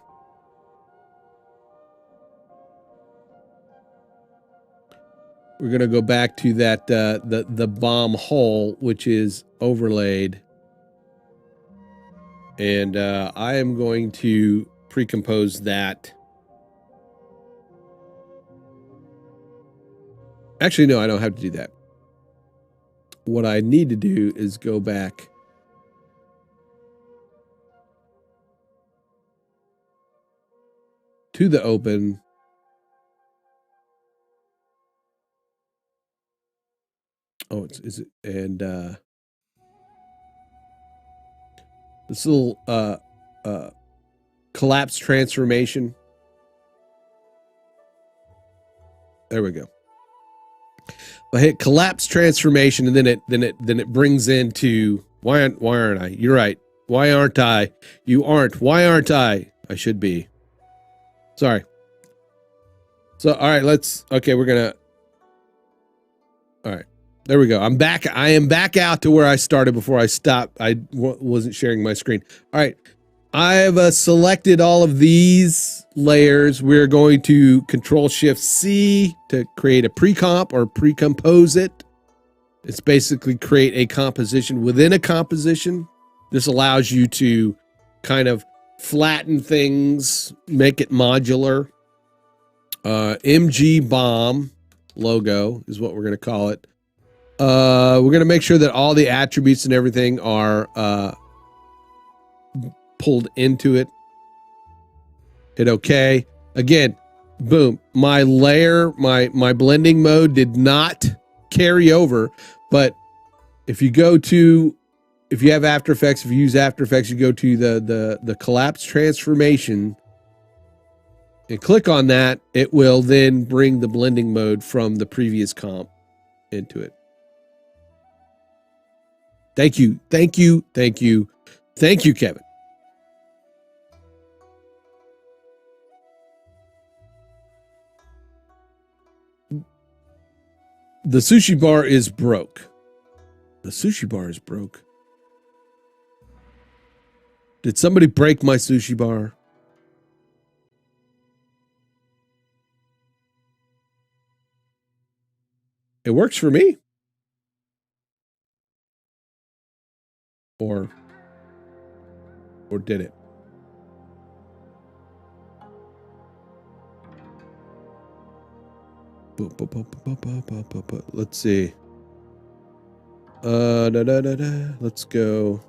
We're going to go back to that the bomb hole, which is overlaid. And I am going to pre-compose that. Actually, no, I don't have to do that. What I need to do is go back to the open. Oh, is it? And this little collapse transformation. There we go. I hit collapse transformation, and then it brings into why aren't I? You're right. Why aren't I? You aren't. Why aren't I? I should be. Sorry. So all right, we're gonna. All right, there we go. I'm back. I am back out to where I started before I stopped. I wasn't sharing my screen. All right. I have selected all of these layers. We're going to Control Shift C to create a pre-comp or pre-compose it. It's basically create a composition within a composition. This allows you to kind of flatten things, make it modular. MG bomb logo is what we're going to call it. We're going to make sure that all the attributes and everything are pulled into it. Hit OK. Again, boom. My layer, my blending mode did not carry over. But if you have After Effects, if you use After Effects, you go to the collapse transformation and click on that. It will then bring the blending mode from the previous comp into it. Thank you. Thank you. Thank you. Thank you, Kevin. The sushi bar is broke. The sushi bar is broke. Did somebody break my sushi bar? It works for me. Or did it? Let's see. Let's go.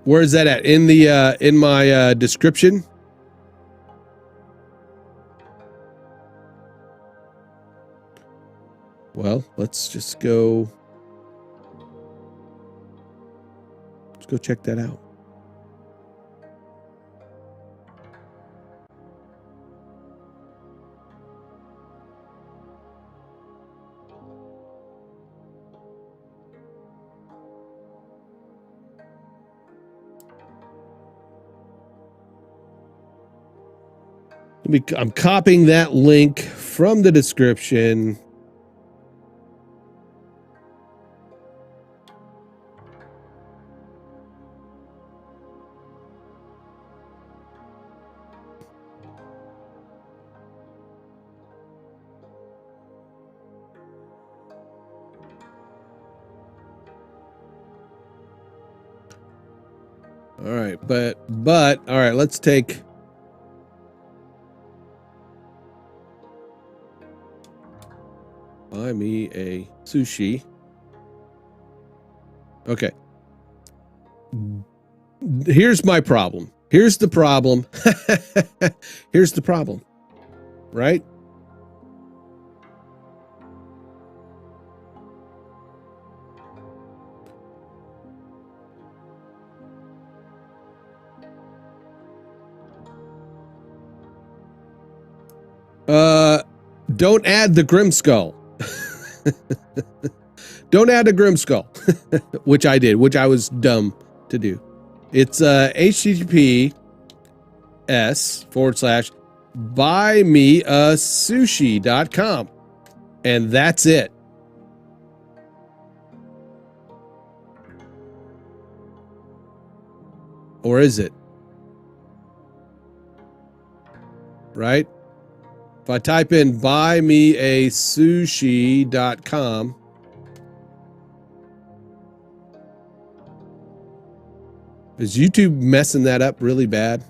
Where is that at? In the in my description? Well, let's just go. Let's go check that out. I'm copying that link from the description. All right, but all right, let's take. Buy me a sushi. Okay. Here's my problem. Here's the problem. Here's the problem. Right? Don't add the Grim Skull. Don't add a Grim Skull, which I did, which I was dumb to do. It's https://buymeasushi.com. And that's it. Or is it? Right? If I type in buymeasushi.com, is YouTube messing that up really bad?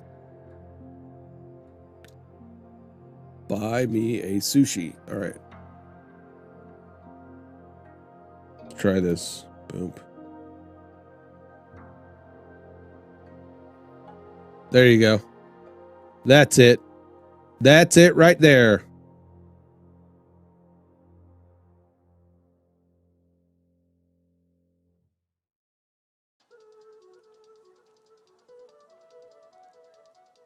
Buy me a sushi. All right. Let's try this. Boom. There you go. That's it. That's it right there.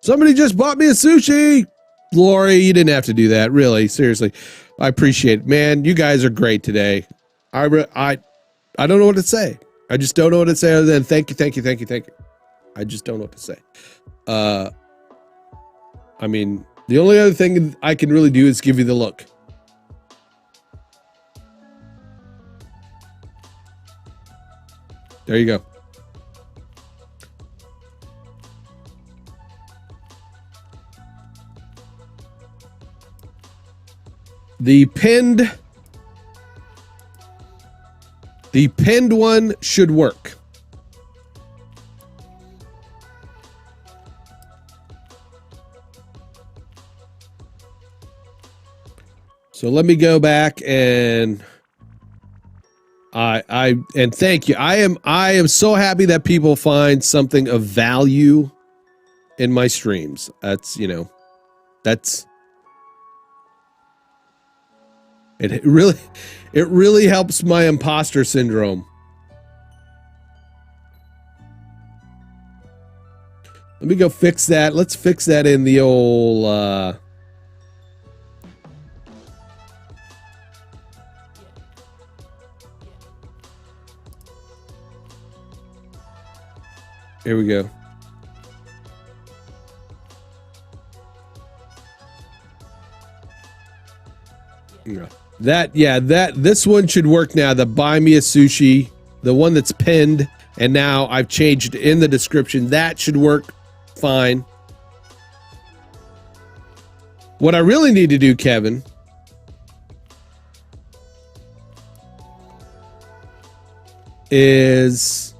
Somebody just bought me a sushi. Lori, you didn't have to do that. Really, seriously. I appreciate it. Man, you guys are great today. I don't know what to say. I just don't know what to say other than thank you, thank you, thank you, thank you. I just don't know what to say. I mean, the only other thing I can really do is give you the look. There you go. The pinned one should work. So let me go back and and thank you. I am so happy that people find something of value in my streams. That's, you know, that's it really helps my imposter syndrome. Let me go fix that. Let's fix that in the old Here we go. Yeah. This one should work now. The buy me a sushi, the one that's pinned, and now I've changed in the description. That should work fine. What I really need to do, Kevin, is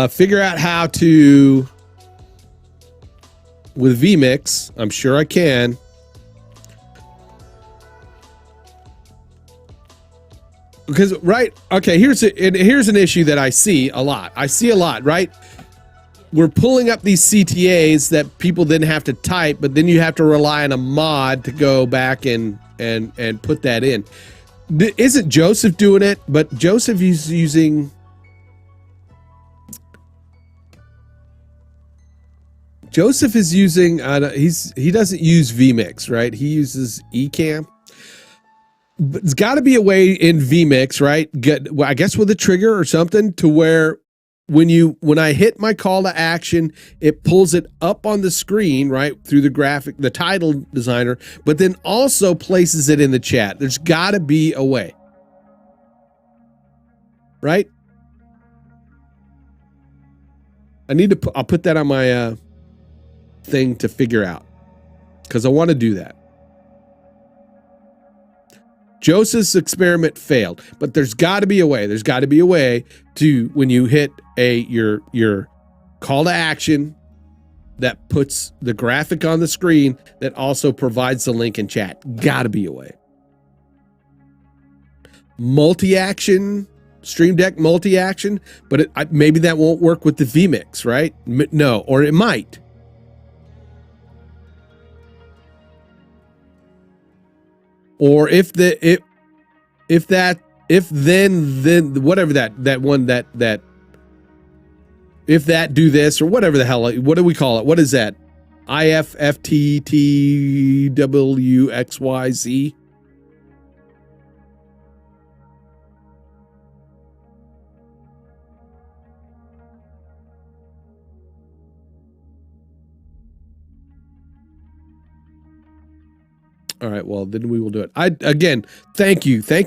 figure out how to, with vMix, I'm sure I can, because here's an issue that I see a lot, right? We're pulling up these CTAs that people didn't have to type, but then you have to rely on a mod to go back and put that in. Isn't Joseph doing it? But Joseph is using... Joseph is using... he doesn't use vMix, right? He uses Ecamm. But it's got to be a way in vMix, right? I guess with a trigger or something to where when I hit my call to action, it pulls it up on the screen, right, through the title designer, but then also places it in the chat. There's got to be a way, right? I'll put that on my thing to figure out, because I want to do that. Joseph's experiment failed, but there's got to be a way. There's got to be a way to, when you hit your call to action, that puts the graphic on the screen that also provides the link in chat. Got to be a way. Multi-action, Stream Deck multi-action, but maybe that won't work with the vMix, right? No, or it might. Or if then whatever if that do this or whatever the hell, what do we call it? What is that? IFFTTWXYZ. All right, well, then we will do it. Again, thank you for,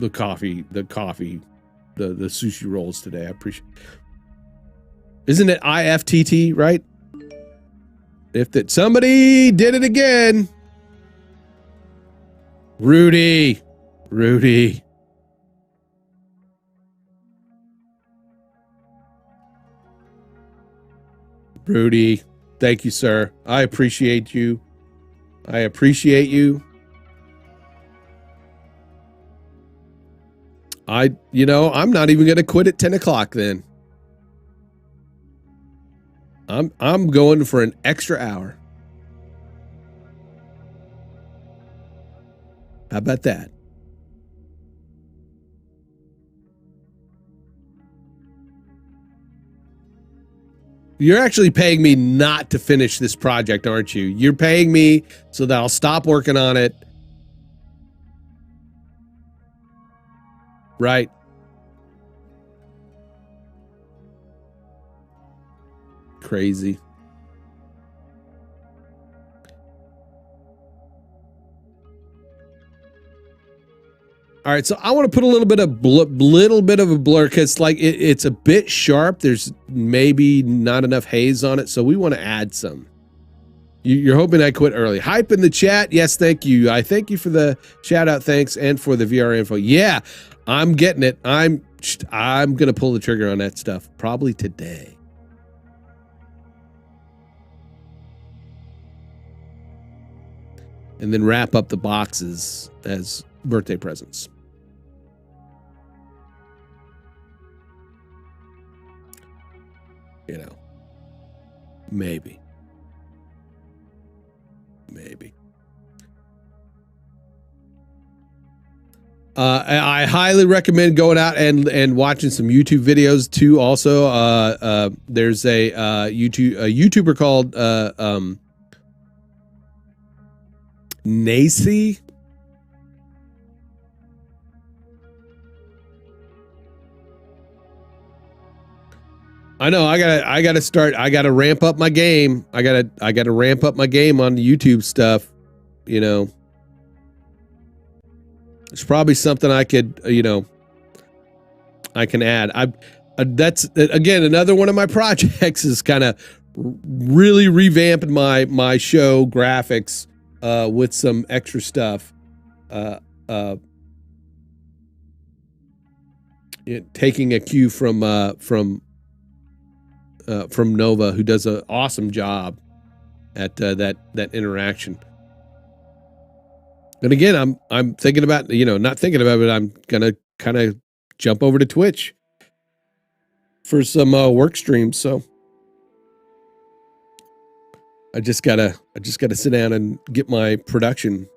the coffee, the sushi rolls today. I appreciate. Isn't it IFTT, right? Somebody did it again. Rudy. Rudy, thank you, sir. I appreciate you. I'm not even going to quit at 10 o'clock then. I'm going for an extra hour. How about that? You're actually paying me not to finish this project, aren't you? You're paying me so that I'll stop working on it. Right? Crazy. All right, so I want to put a little bit of a blur because it's a bit sharp. There's maybe not enough haze on it, so we want to add some. You're hoping I quit early. Hype in the chat. Yes, thank you. I thank you for the shout out. Thanks, and for the VR info. Yeah, I'm getting it. I'm gonna pull the trigger on that stuff probably today. And then wrap up the boxes as birthday presents. Maybe. I highly recommend going out and watching some YouTube videos too. Also, there's a YouTuber called Nacy. I know I gotta ramp up my game. I gotta ramp up my game on the YouTube stuff. You know, it's probably something I could, I can add. That's again another one of my projects is kind of really revamping my show graphics with some extra stuff. Taking a cue from Nova, who does an awesome job at that interaction. And again, I'm thinking about, not thinking about it, but I'm gonna kind of jump over to Twitch for some work streams. So I just gotta sit down and get my production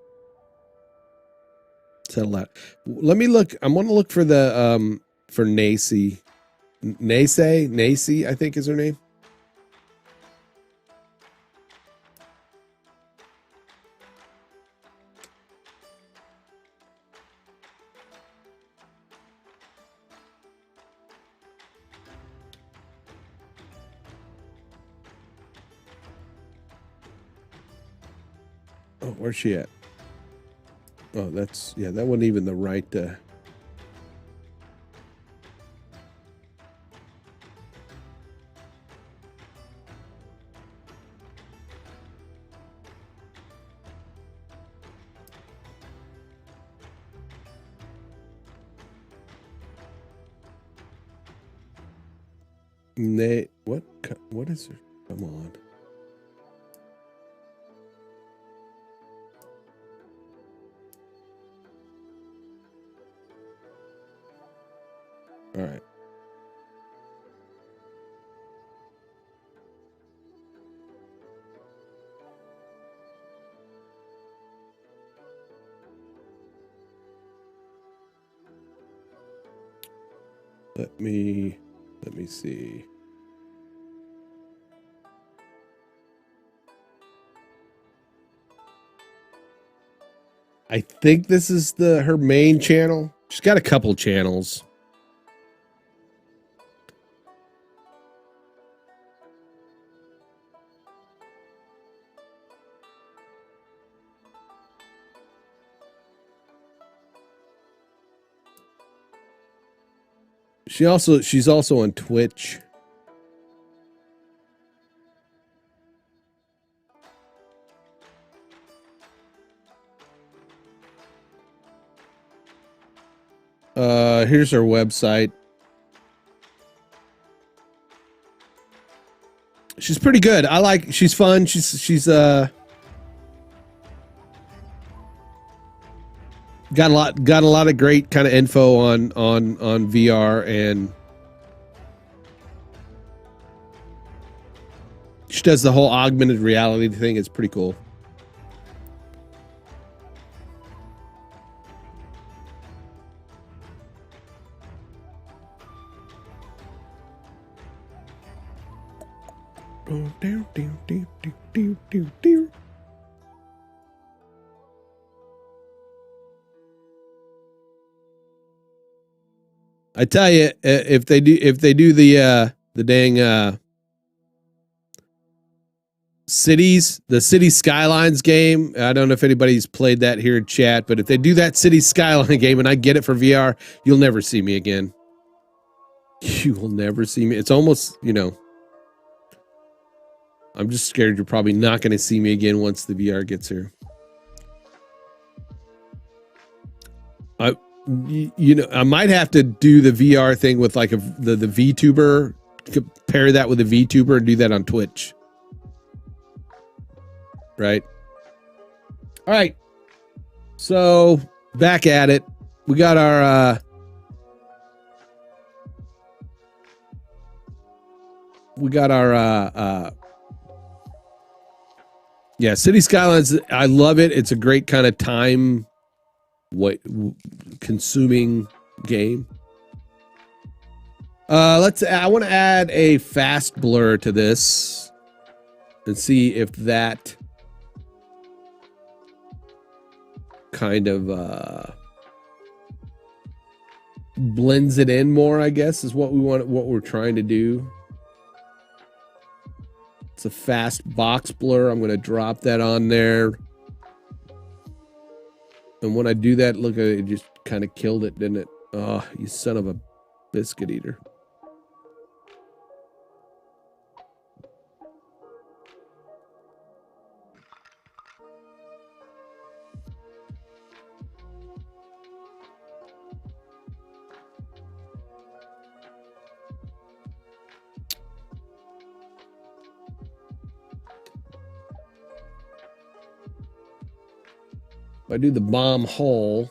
settled out. Let me look. I'm gonna look for the for Nacy, I think is her name. Oh, where's she at? Oh, that wasn't even the right. What is her? Come on. All right. Let me see. I think this is her main channel. She's got a couple channels. She's also on Twitch. Here's her website. She's pretty good. She's fun. She's got a lot of great kind of info on VR, and she does the whole augmented reality thing. It's pretty cool. I tell you, if they do the dang the City Skylines game, I don't know if anybody's played that here in chat, but if they do that City Skyline game and I get it for VR, you'll never see me again. You will never see me. It's almost, I'm just scared you're probably not going to see me again once the VR gets here. I might have to do the VR thing with like the VTuber, pair that with a VTuber and do that on Twitch. Right. All right. So back at it. We got our, City Skylines. I love it. It's a great kind of time consuming game. I want to add a fast blur to this and see if that kind of blends it in more, I guess, is what we're trying to do. It's a fast box blur. I'm going to drop that on there. And when I do that, look at it, it just kind of killed it, didn't it? Oh, you son of a biscuit eater. I do the bomb hole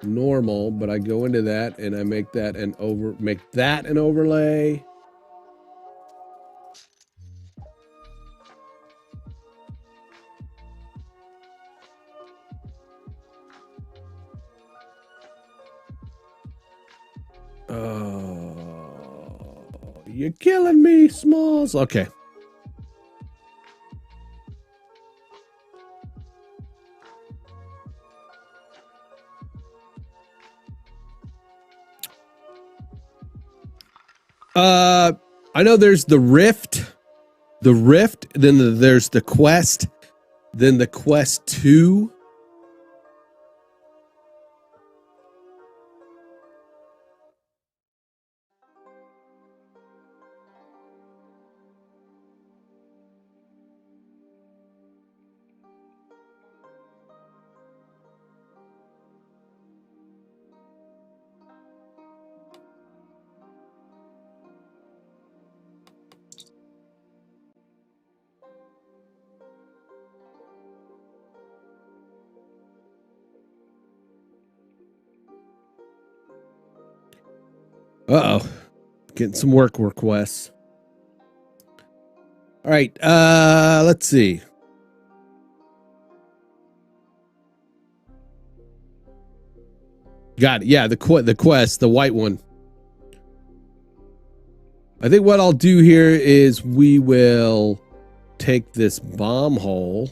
normal, but I go into that and I make that an overlay. Oh, you're killing me, Smalls. Okay. I know there's the Rift, then there's the Quest, then the Quest 2. Uh-oh. Getting some work requests. All right, let's see. Got it. Yeah, the Quest, the white one. I think what I'll do here is we will take this bomb hole.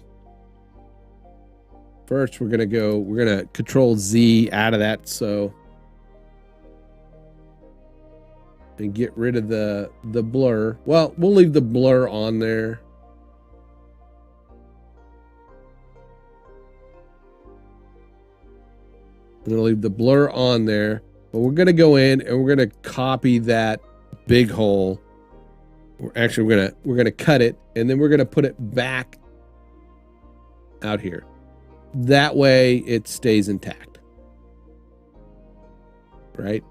First, we're gonna Control Z out of that, so, and get rid of the blur. Well, we'll leave the blur on there. I'm gonna leave the blur on there, but we're gonna go in and we're gonna copy that big hole. We're gonna cut it, and then we're gonna put it back out here. That way it stays intact, right?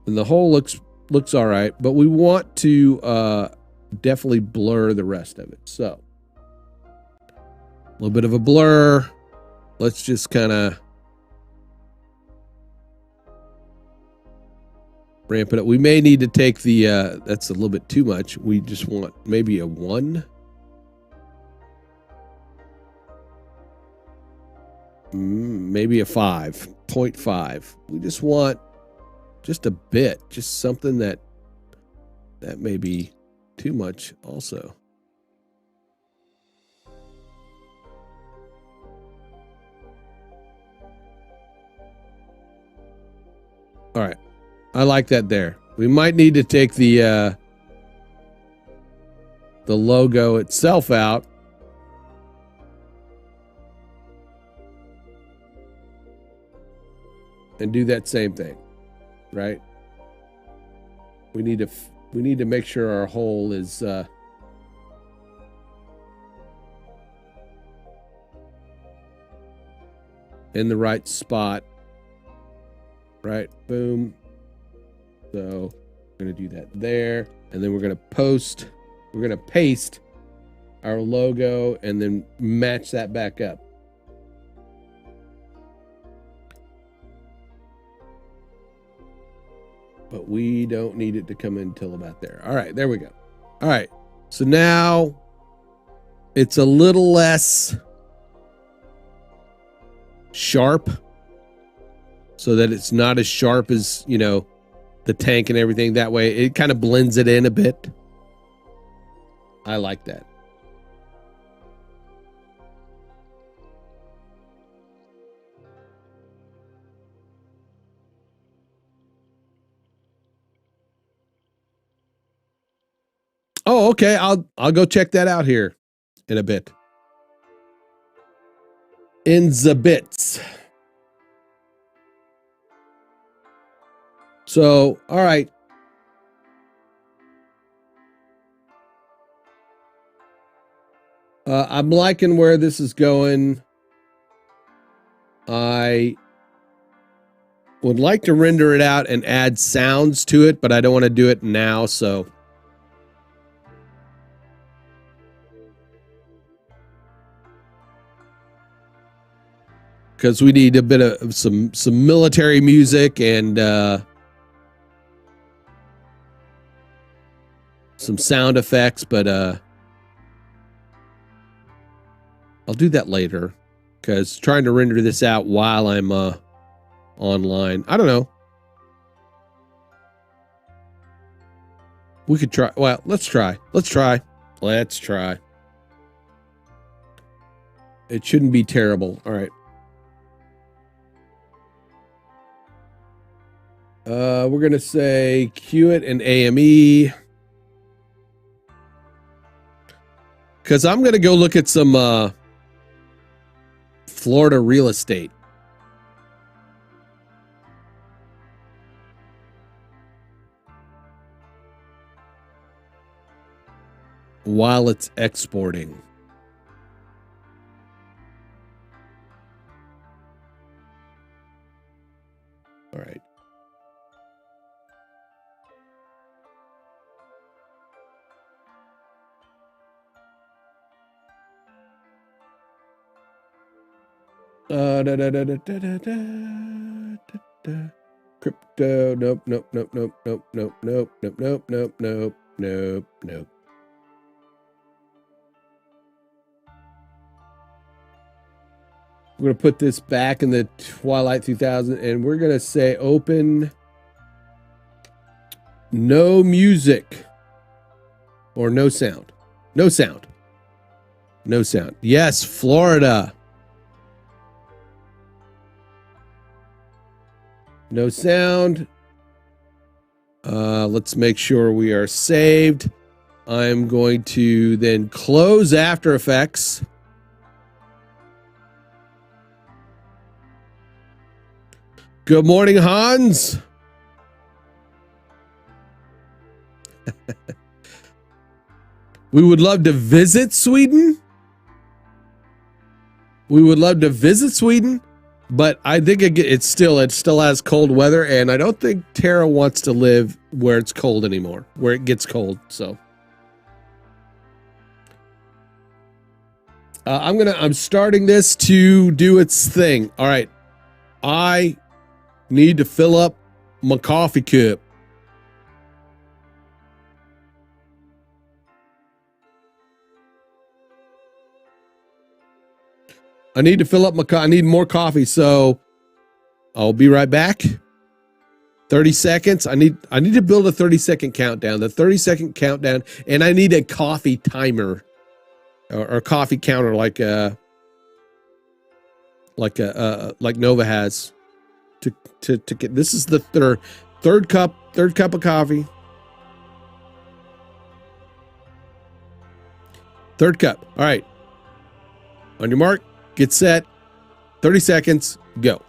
And the hole looks all right, but we want to definitely blur the rest of it. So a little bit of a blur. Let's just kind of ramp it up. We may need to take the, that's a little bit too much. We just want maybe a 1. Maybe a 5.5. We just want just a bit, just something that may be too much also. All right. I like that there. We might need to take the logo itself out. And do that same thing, right? We need to make sure our hole is in the right spot. Right, boom. So we're gonna do that there, and then we're gonna paste our logo and then match that back up. but we don't need it to come in until about there. All right, there we go. All right, so now it's a little less sharp, so that it's not as sharp as, you know, the tank and everything. That way it kind of blends it in a bit. I like that. Oh, okay. I'll go check that out here in a bit. In the bits. So, all right. I'm liking where this is going. I would like to render it out and add sounds to it, but I don't want to do it now, so. Because we need a bit of some military music and some sound effects, but I'll do that later, because trying to render this out while I'm online, I don't know. We could try. Well, let's try. Let's try. It shouldn't be terrible. All right. We're going to say cue it and AME. Because I'm going to go look at some Florida real estate. While it's exporting. All right. Crypto. Nope. We're going to put this back in the Twilight 2000, and we're going to say open no music or no sound. No sound. No sound. Yes, Florida. No sound. Let's make sure we are saved. I'm going to then close After Effects. Good morning, Hans. We would love to visit Sweden. But I think it still has cold weather, and I don't think Tara wants to live where it's cold anymore, where it gets cold. So I'm starting this to do its thing. All right, I need to fill up my coffee cup. I need to fill up I need more coffee, so I'll be right back. 30 seconds. I need to build a 30-second countdown. The 30-second countdown, and I need a coffee timer or coffee counter like Nova has to get. This is the third cup of coffee. Third cup. All right. On your mark. Get set. 30 seconds. Go.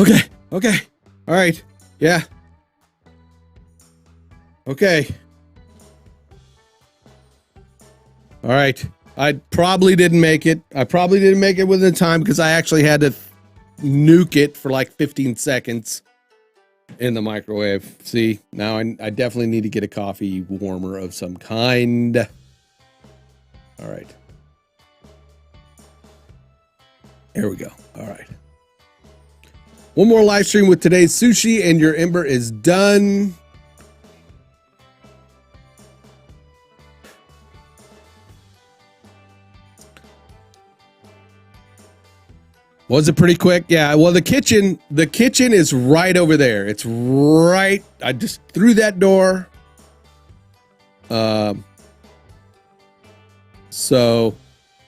Okay. Okay. All right. Yeah. Okay. All right. I probably didn't make it. I probably didn't make it within time because I actually had to nuke it for like 15 seconds in the microwave. See, now I definitely need to get a coffee warmer of some kind. All right. Here we go. All right. One more live stream with today's sushi and your Ember is done. Was it pretty quick? Yeah. Well, the kitchen is right over there. It's right. I just threw that door. So,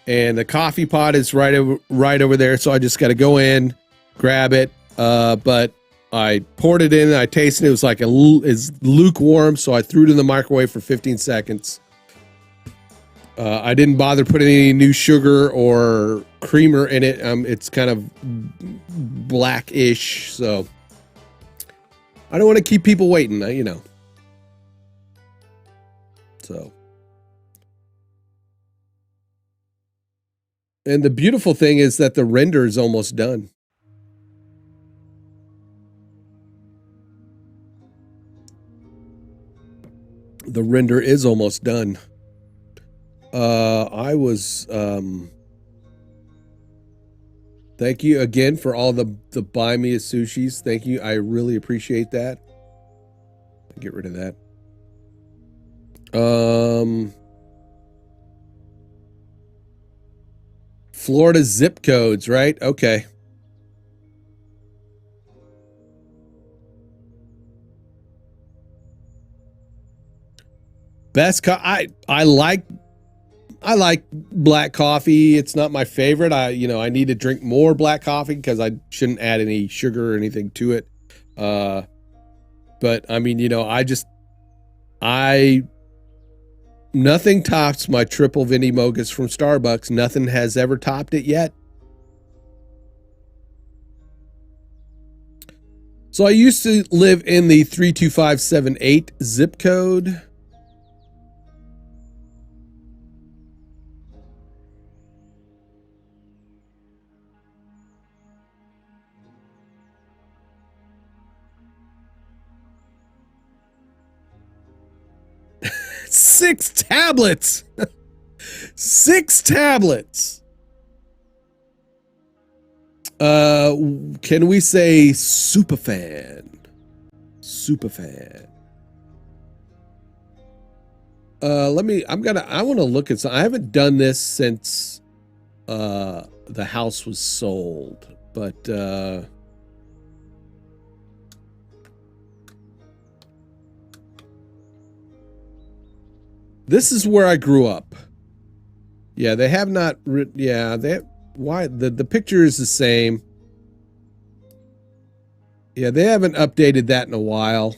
and the coffee pot is right over there. So I just got to go in, grab it. But I poured it in and I tasted it. It was like it's lukewarm. So I threw it in the microwave for 15 seconds. I didn't bother putting any new sugar or creamer in it. It's kind of blackish, so I don't want to keep people waiting, you know. So, and the beautiful thing is that the render is almost done. The render is almost done. I was, thank you again for all the buy me a sushis. Thank you. I really appreciate that. Get rid of that. Florida zip codes, right? Okay. Best I like black coffee. It's not my favorite. I need to drink more black coffee because I shouldn't add any sugar or anything to it. But I mean, nothing tops my triple Venti Mochas from Starbucks. Nothing has ever topped it yet. So I used to live in the 32578 zip code. Six tablets. 6 tablets. Can we say superfan? Superfan. I want to look at some. I haven't done this since the house was sold, but this is where I grew up. Yeah, they have not. Yeah, why the picture is the same. Yeah, they haven't updated that in a while.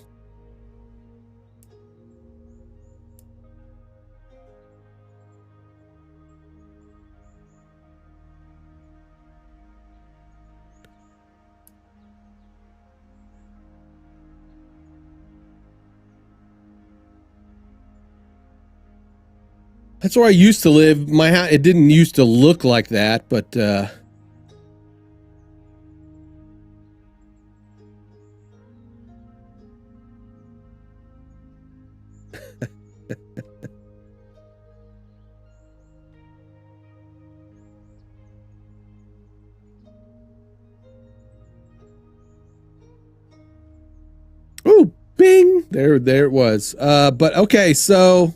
That's where I used to live. My house, it didn't used to look like that, but ooh, bing! There it was. But okay, so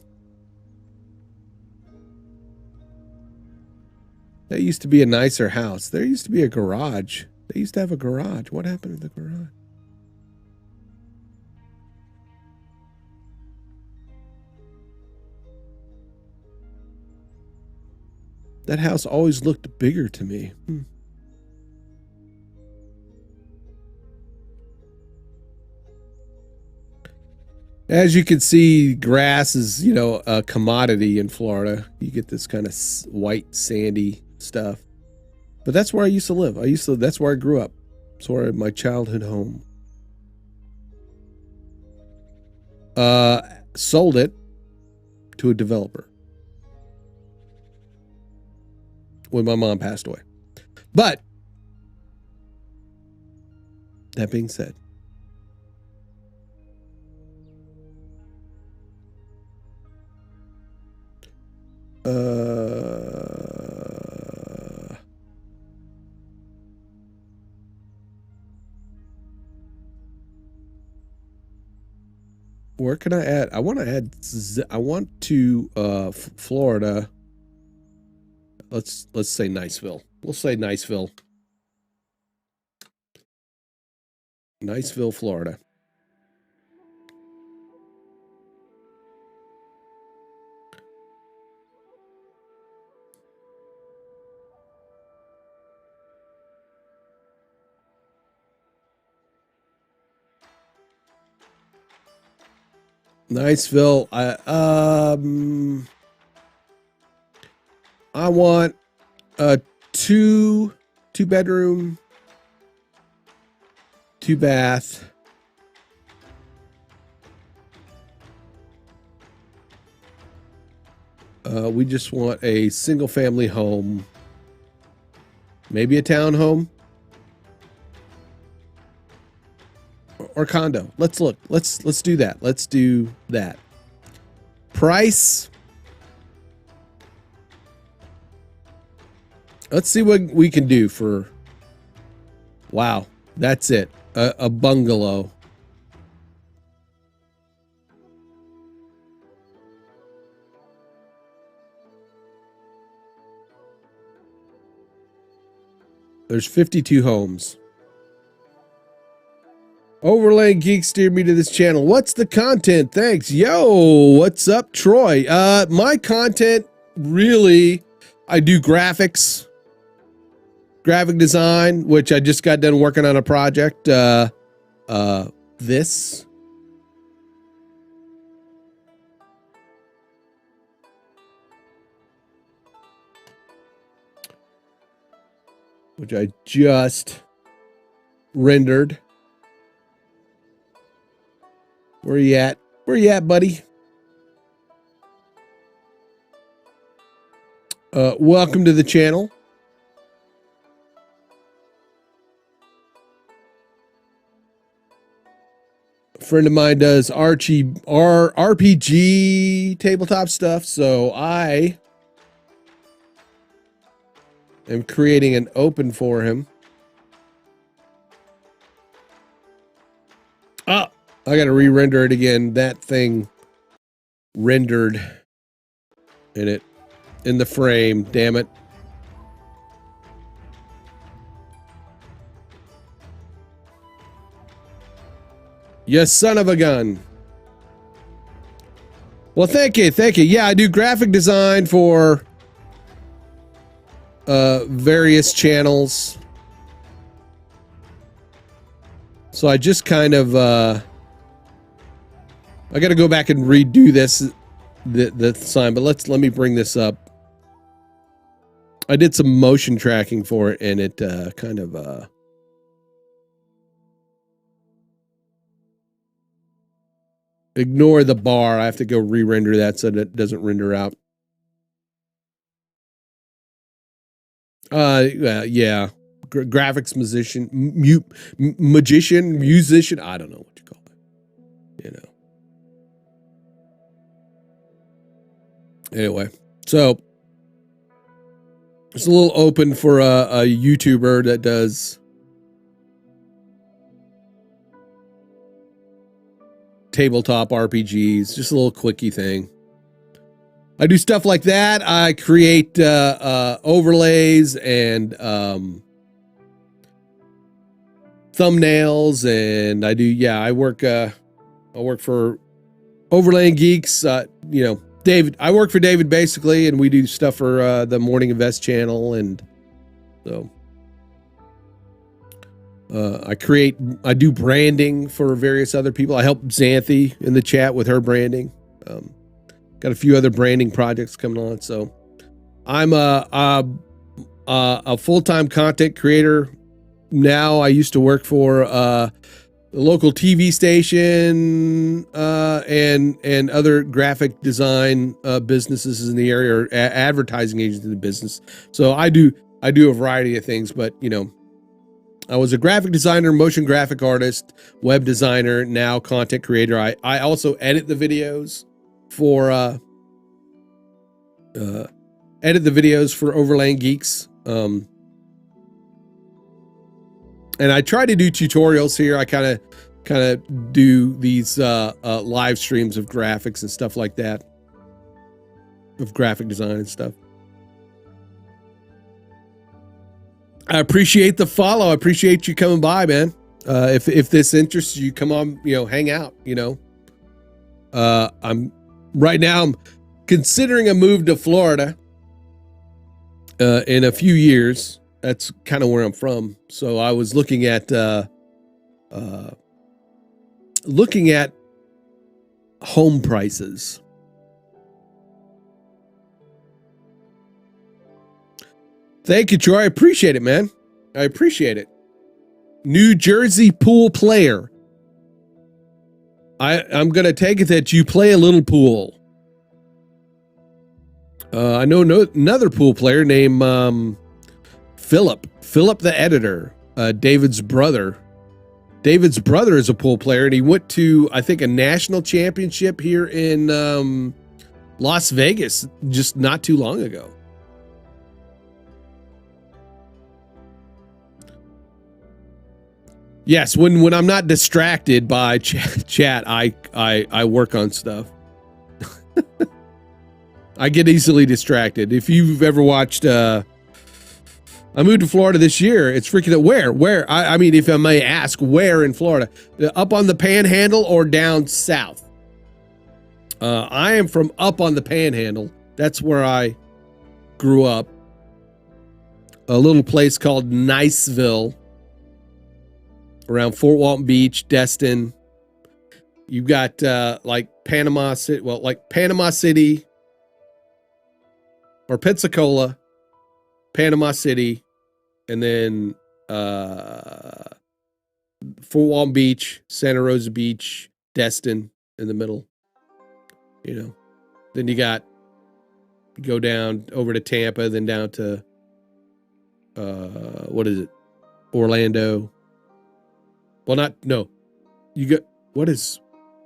that used to be a nicer house. There used to be a garage. They used to have a garage. What happened to the garage? That house always looked bigger to me. As you can see, grass is, a commodity in Florida. You get this kind of white, sandy stuff. But that's where I used to live. That's where I grew up. Sorry, my childhood home. Sold it to a developer when my mom passed away. But that being said, where can I add? I want to add. I want to Florida. Let's say Niceville. We'll say Niceville. Niceville, Florida. Niceville. I want a two bedroom, 2 bath. We just want a single family home, maybe a townhome or condo. Let's look. Let's do that. Let's do that. Price. Let's see what we can do for. Wow, that's it. A bungalow. There's 52 homes. Overland Geeks steered me to this channel. What's the content? Thanks. Yo, what's up, Troy? My content, really, I do graphics, graphic design, which I just got done working on a project. This. Which I just rendered. Where you at? Where you at, buddy? Welcome to the channel. A friend of mine does RPG tabletop stuff, so I am creating an open for him. Ah, I got to re-render it again. That thing rendered in the frame. Damn it. You son of a gun. Well, thank you. Thank you. Yeah, I do graphic design for various channels. So I just kind of I got to go back and redo this the sign, but let me bring this up. I did some motion tracking for it, and it kind of ignore the bar. I have to go re-render that so that it doesn't render out. Yeah, graphics musician. I don't know what you call it. You know. Anyway, so it's a little open for a YouTuber that does tabletop RPGs. Just a little quickie thing. I do stuff like that. I create overlays and thumbnails, and I do. Yeah, I work for Overland Geeks. You know, David. I work for David basically, and we do stuff for the Morning Invest channel, and so I do branding for various other people. I help Xanthi in the chat with her branding. Got a few other branding projects coming on. So I'm a full-time content creator now. I used to work for the local TV station and other graphic design businesses in the area, or advertising agents in the business. So I do a variety of things, but you know, I was a graphic designer, motion graphic artist, web designer, now content creator. I also edit the videos for Overland Geeks. And I try to do tutorials here. I kind of do these live streams of graphics and stuff like that, of graphic design and stuff. I appreciate the follow. I appreciate you coming by, man. If this interests you, come on, you know, hang out, you know. I'm considering a move to Florida in a few years. That's kind of where I'm from. So I was looking at home prices. Thank you, Troy. I appreciate it, man. I appreciate it. New Jersey pool player. I'm going to take it that you play a little pool. I know another pool player named Philip the editor, David's brother. David's brother is a pool player, and he went to, I think, a national championship here in Las Vegas just not too long ago. Yes, when I'm not distracted by chat, I work on stuff. I get easily distracted. If you've ever watched I moved to Florida this year. It's freaking where? I mean, if I may ask, where in Florida? Up on the Panhandle or down south? I am from up on the Panhandle. That's where I grew up. A little place called Niceville, around Fort Walton Beach, Destin. You've got like Panama City, Panama City or Pensacola, Panama City, and then Fort Walton Beach, Santa Rosa Beach, Destin in the middle. You know, then you go down over to Tampa, then down to what is it? Orlando. Well,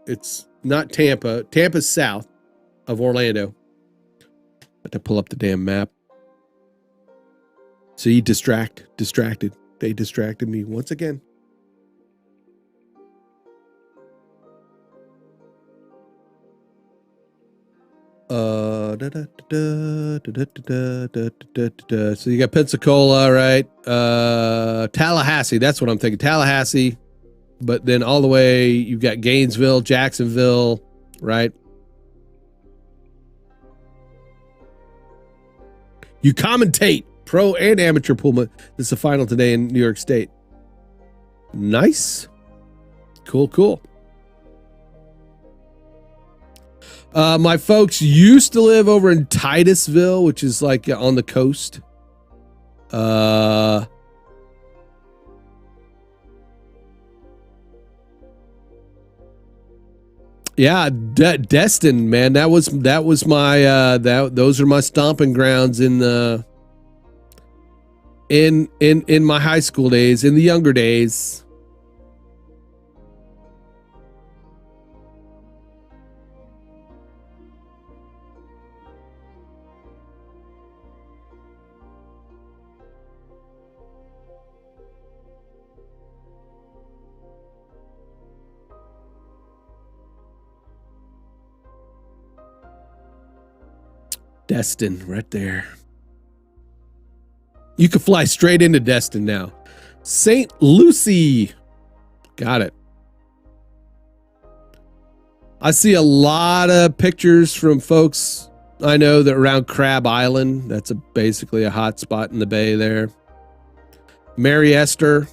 it's not Tampa. Tampa's south of Orlando. I have to pull up the damn map. So you distracted. They distracted me once again. So you got Pensacola, right? Tallahassee. That's what I'm thinking. Tallahassee. But then all the way, you've got Gainesville, Jacksonville, right? You commentate pro and amateur pool. This is the final today in New York State. Nice. Cool. My folks used to live over in Titusville, which is like on the coast. Yeah, Destin, man. That was my those are my stomping grounds in my high school days, in the younger days. Destin, right there. You can fly straight into Destin now. St. Lucie. Got it. I see a lot of pictures from folks I know that around Crab Island. That's basically a hot spot in the bay there. Mary Esther.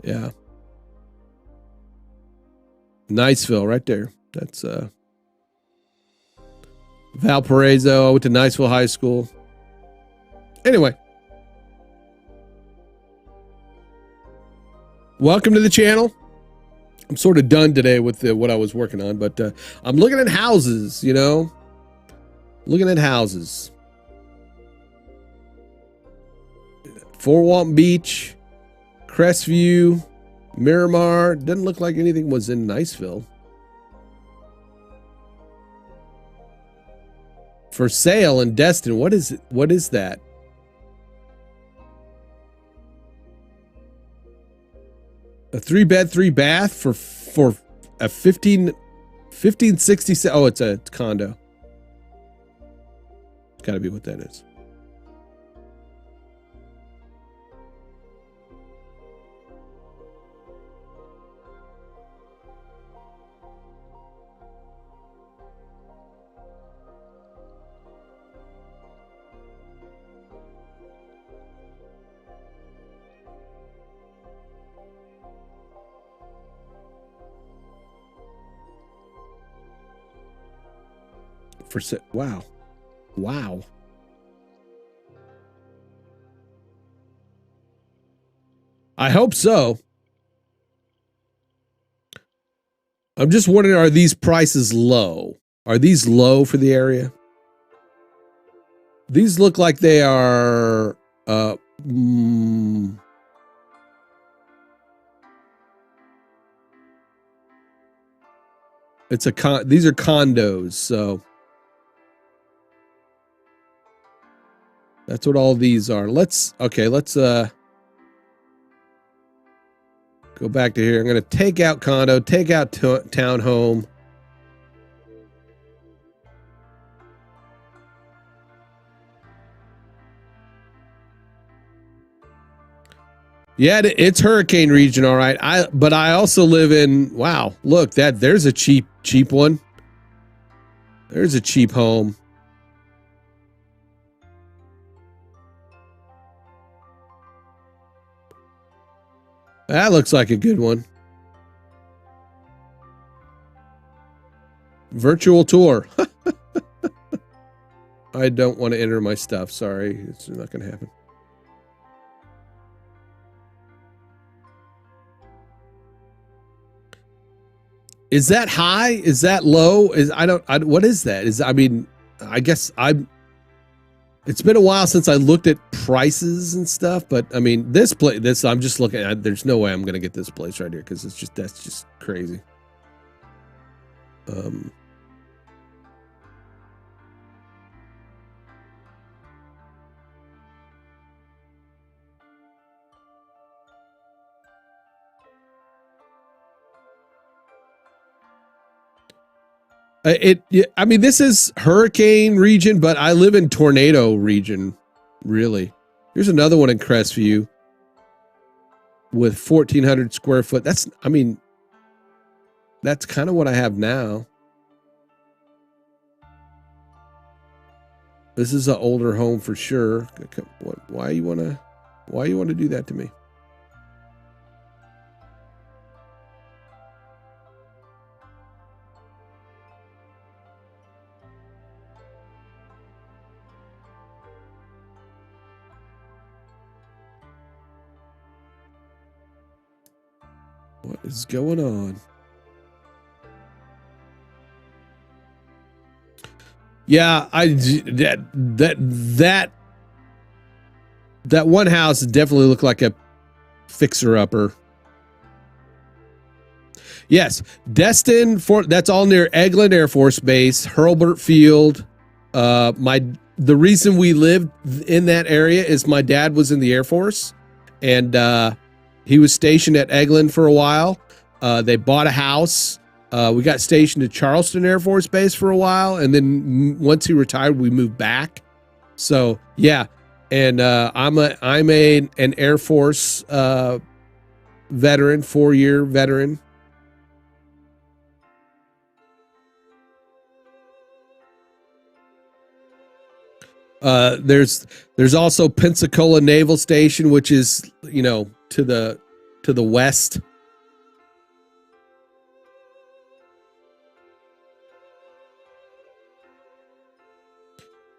Yeah. Niceville right there. That's Valparaiso. I went to Niceville High School. Anyway. Welcome to the channel. I'm sort of done today with what I was working on, but I'm looking at houses, you know. Looking at houses. Fort Walton Beach, Crestview, Miramar. Doesn't look like anything was in Niceville. For sale in Destin. What is it? What is that? A 3-bed, 3-bath for a 1560. Oh, it's a condo. It's got to be what that is. Wow. Wow. I hope so. I'm just wondering, are these prices low? Are these low for the area? These look like they are these are condos, so that's what all these are. Let's go back to here. I'm going to take out condo, take out townhome. Yeah, it's hurricane region, all right. But I also live in, wow, look, there's a cheap one. There's a cheap home. That looks like a good one. Virtual tour. I don't want to enter my stuff. Sorry. It's not going to happen. Is that high? Is that low? What is that? I guess it's been a while since I looked at prices and stuff, but I mean, I'm just looking at, there's no way I'm going to get this place right here because that's just crazy. This is hurricane region, but I live in tornado region, really. Here's another one in Crestview with 1,400 square foot. That's kind of what I have now. This is an older home for sure. Why you want to do that to me? What is going on? Yeah, that one house definitely looked like a fixer-upper. Yes, Destin, that's all near Eglin Air Force Base, Hurlburt Field. The reason we lived in that area is my dad was in the Air Force, and he was stationed at Eglin for a while. They bought a house. We got stationed at Charleston Air Force Base for a while, and then once he retired, we moved back. So yeah, and I'm an Air Force veteran, 4-year veteran. There's also Pensacola Naval Station, which is, to the west.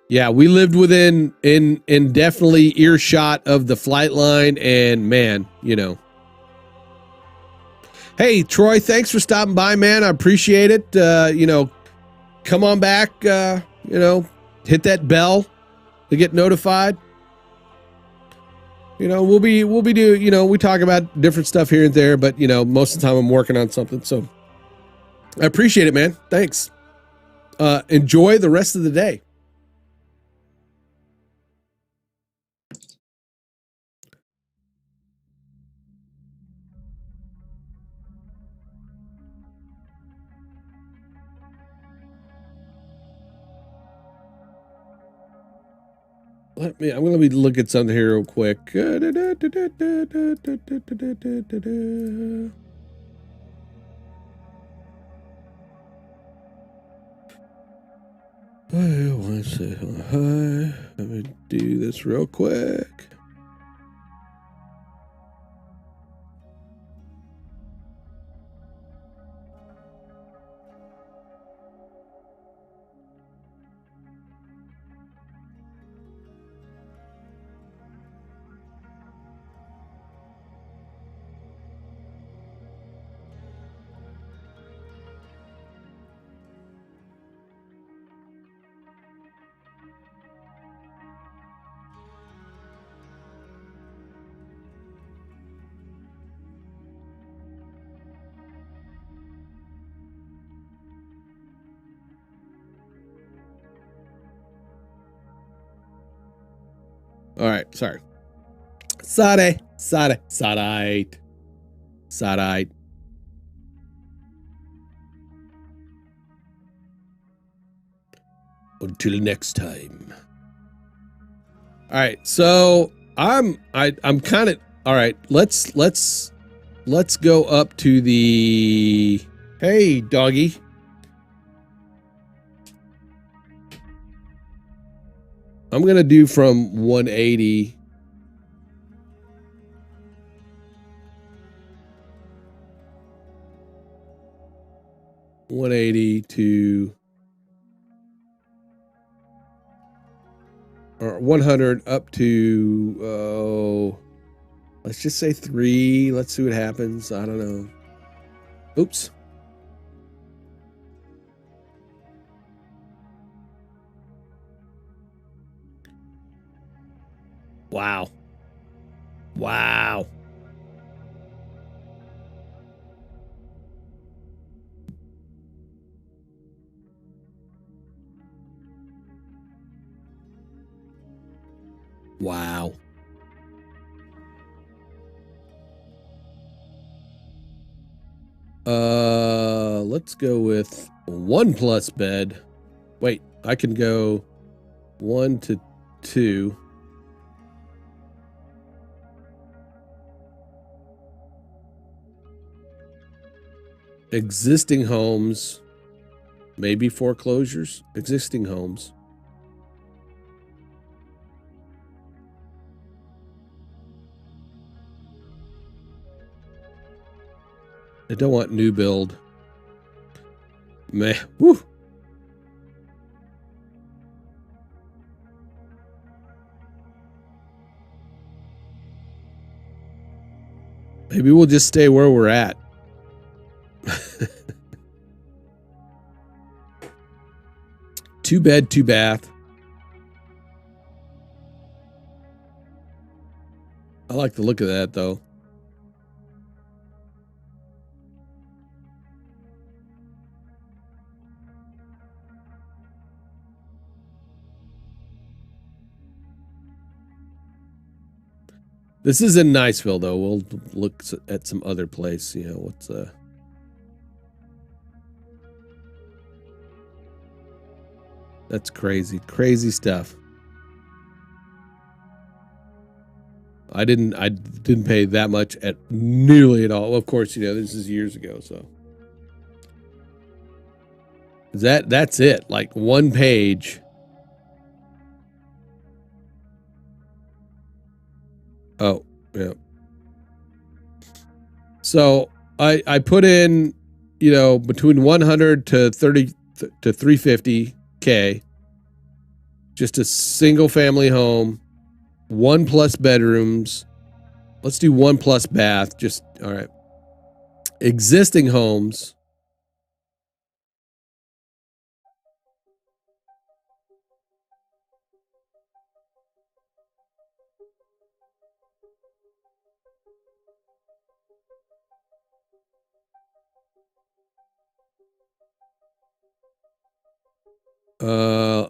Yeah, we lived within in definitely earshot of the flight line, and man, you know. Hey, Troy, thanks for stopping by, man. I appreciate it. You know, come on back, you know, hit that bell to get notified. You know, we'll be doing, you know, we talk about different stuff here and there, but you know, most of the time I'm working on something. So I appreciate it, man. Thanks. Enjoy the rest of the day. I'm going to look at something here real quick. Let me do this real quick. All right, sorry. Sade. Until next time. All right, so I'm kind of all right. Let's go up to the. Hey, doggy. I'm gonna do from 180. To or 100 up to let's just say 3. Let's see what happens. I don't know. Oops. Wow. Let's go with 1+ bed. Wait, I can go 1 to 2. Existing homes, maybe foreclosures. Existing homes. I don't want new build. Meh. Woo. Maybe we'll just stay where we're at. 2 bed, 2 bath. I like the look of that though. This is in Niceville though. We'll look at some other place. You know, what's that's crazy. Crazy stuff. I didn't pay that much at nearly at all. Of course, you know, this is years ago, so. That's it. Like 1 page. Oh, yeah. So I put in, you know, between 100 to 350K. Just a single family home, 1+ bedrooms. Let's do 1+ bath. Just, all right. Existing homes.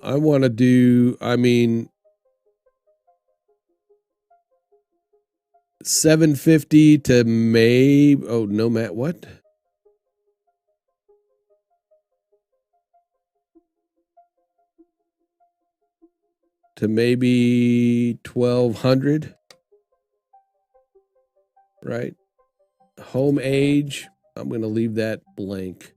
I want to do, 750 to maybe, oh, no, Matt, what? To maybe 1,200, right? Home age, I'm going to leave that blank.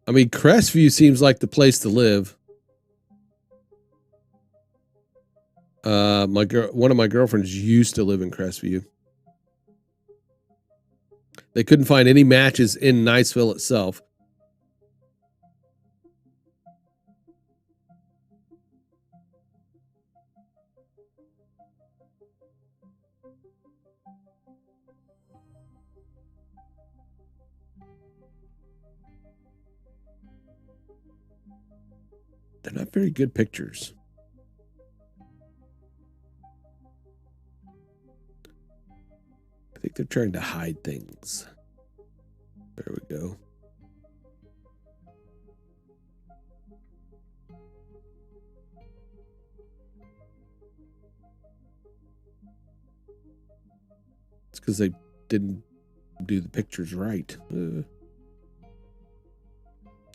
I mean, Crestview seems like the place to live. One of my girlfriends used to live in Crestview. They couldn't find any matches in Niceville itself. They're not very good pictures. I think they're trying to hide things. There we go. It's because they didn't do the pictures right.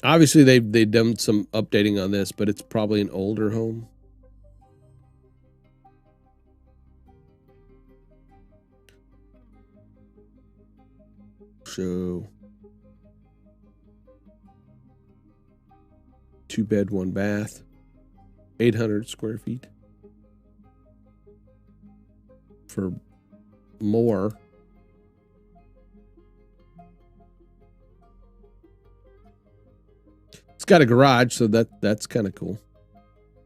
Obviously, they've done some updating on this, but it's probably an older home. So, 2 bed, 1 bath, 800 square feet. For more. It's got a garage, so that's kind of cool.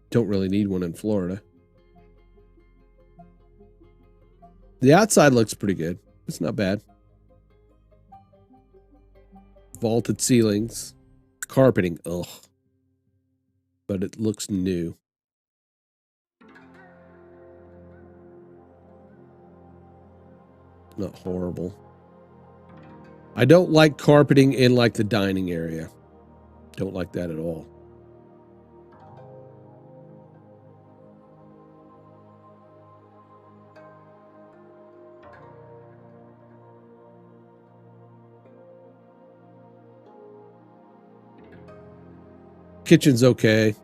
Don't really need one in Florida. The outside looks pretty good. It's not bad. Vaulted ceilings. Carpeting. Ugh. But it looks new. Not horrible. I don't like carpeting in like the dining area. Don't like that at all. Kitchen's okay.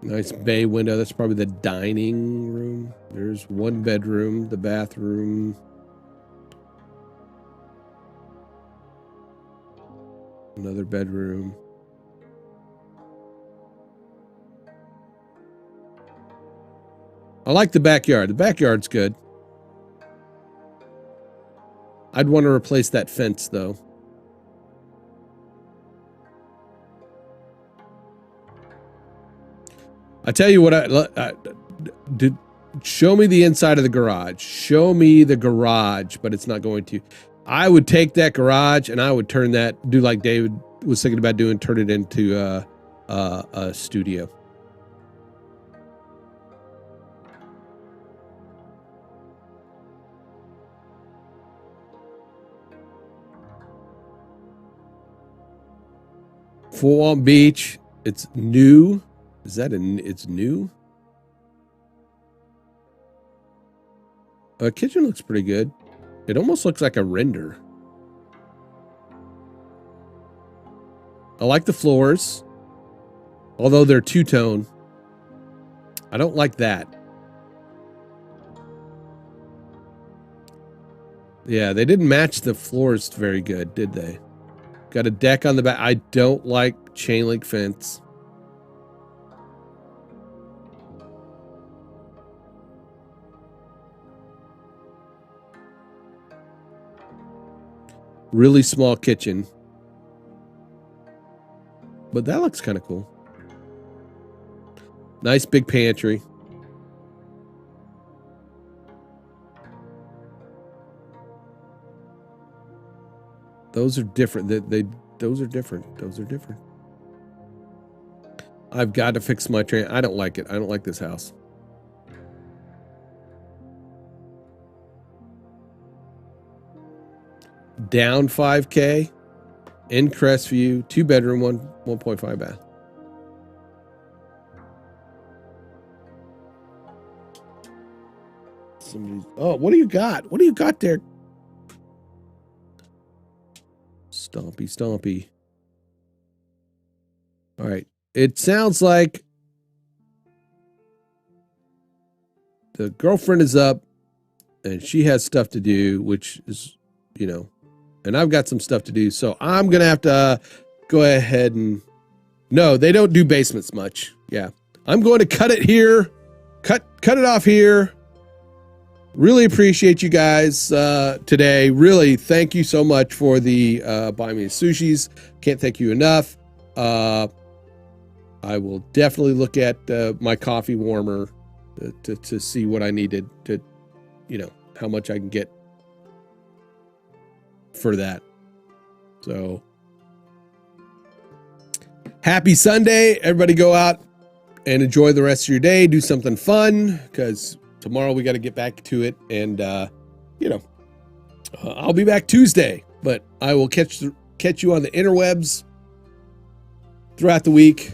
Nice bay window. That's probably the dining room. There's 1 bedroom, the bathroom. Another bedroom. I like the backyard. The backyard's good. I'd want to replace that fence, though. I tell you what, show me the inside of the garage. Show me the garage, but it's not going to. I would take that garage and I would turn that, do like David was thinking about doing, turn it into a studio. Full on beach. It's new. Is that it's new? Kitchen looks pretty good. It almost looks like a render. I like the floors, although they're two-tone. I don't like that. Yeah, they didn't match the floors very good, did they? Got a deck on the back. I don't like chain link fence. Really small kitchen. But that looks kind of cool. Nice big pantry. Those are different. Those are different. Those are different. I've got to fix my train. I don't like it. I don't like this house. Down 5K in Crestview, 2-bedroom, 1.5 bath. Oh, what do you got? What do you got there? Stompy, stompy. All right. It sounds like the girlfriend is up and she has stuff to do, which is, you know, and I've got some stuff to do. So I'm going to have to go ahead and, no, they don't do basements much. Yeah. I'm going to cut it here. Cut it off here. Really appreciate you guys today. Really, thank you so much for the Buy Me Sushis. Can't thank you enough. I will definitely look at my coffee warmer to see what I needed to, you know, how much I can get for that. So, happy Sunday. Everybody go out and enjoy the rest of your day. Do something fun because tomorrow we got to get back to it. And, you know, I'll be back Tuesday, but I will catch you on the interwebs throughout the week.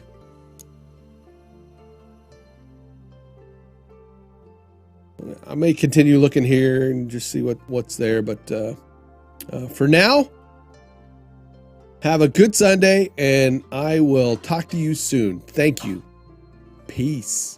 I may continue looking here and just see what's there. But for now, have a good Sunday, and I will talk to you soon. Thank you. Peace.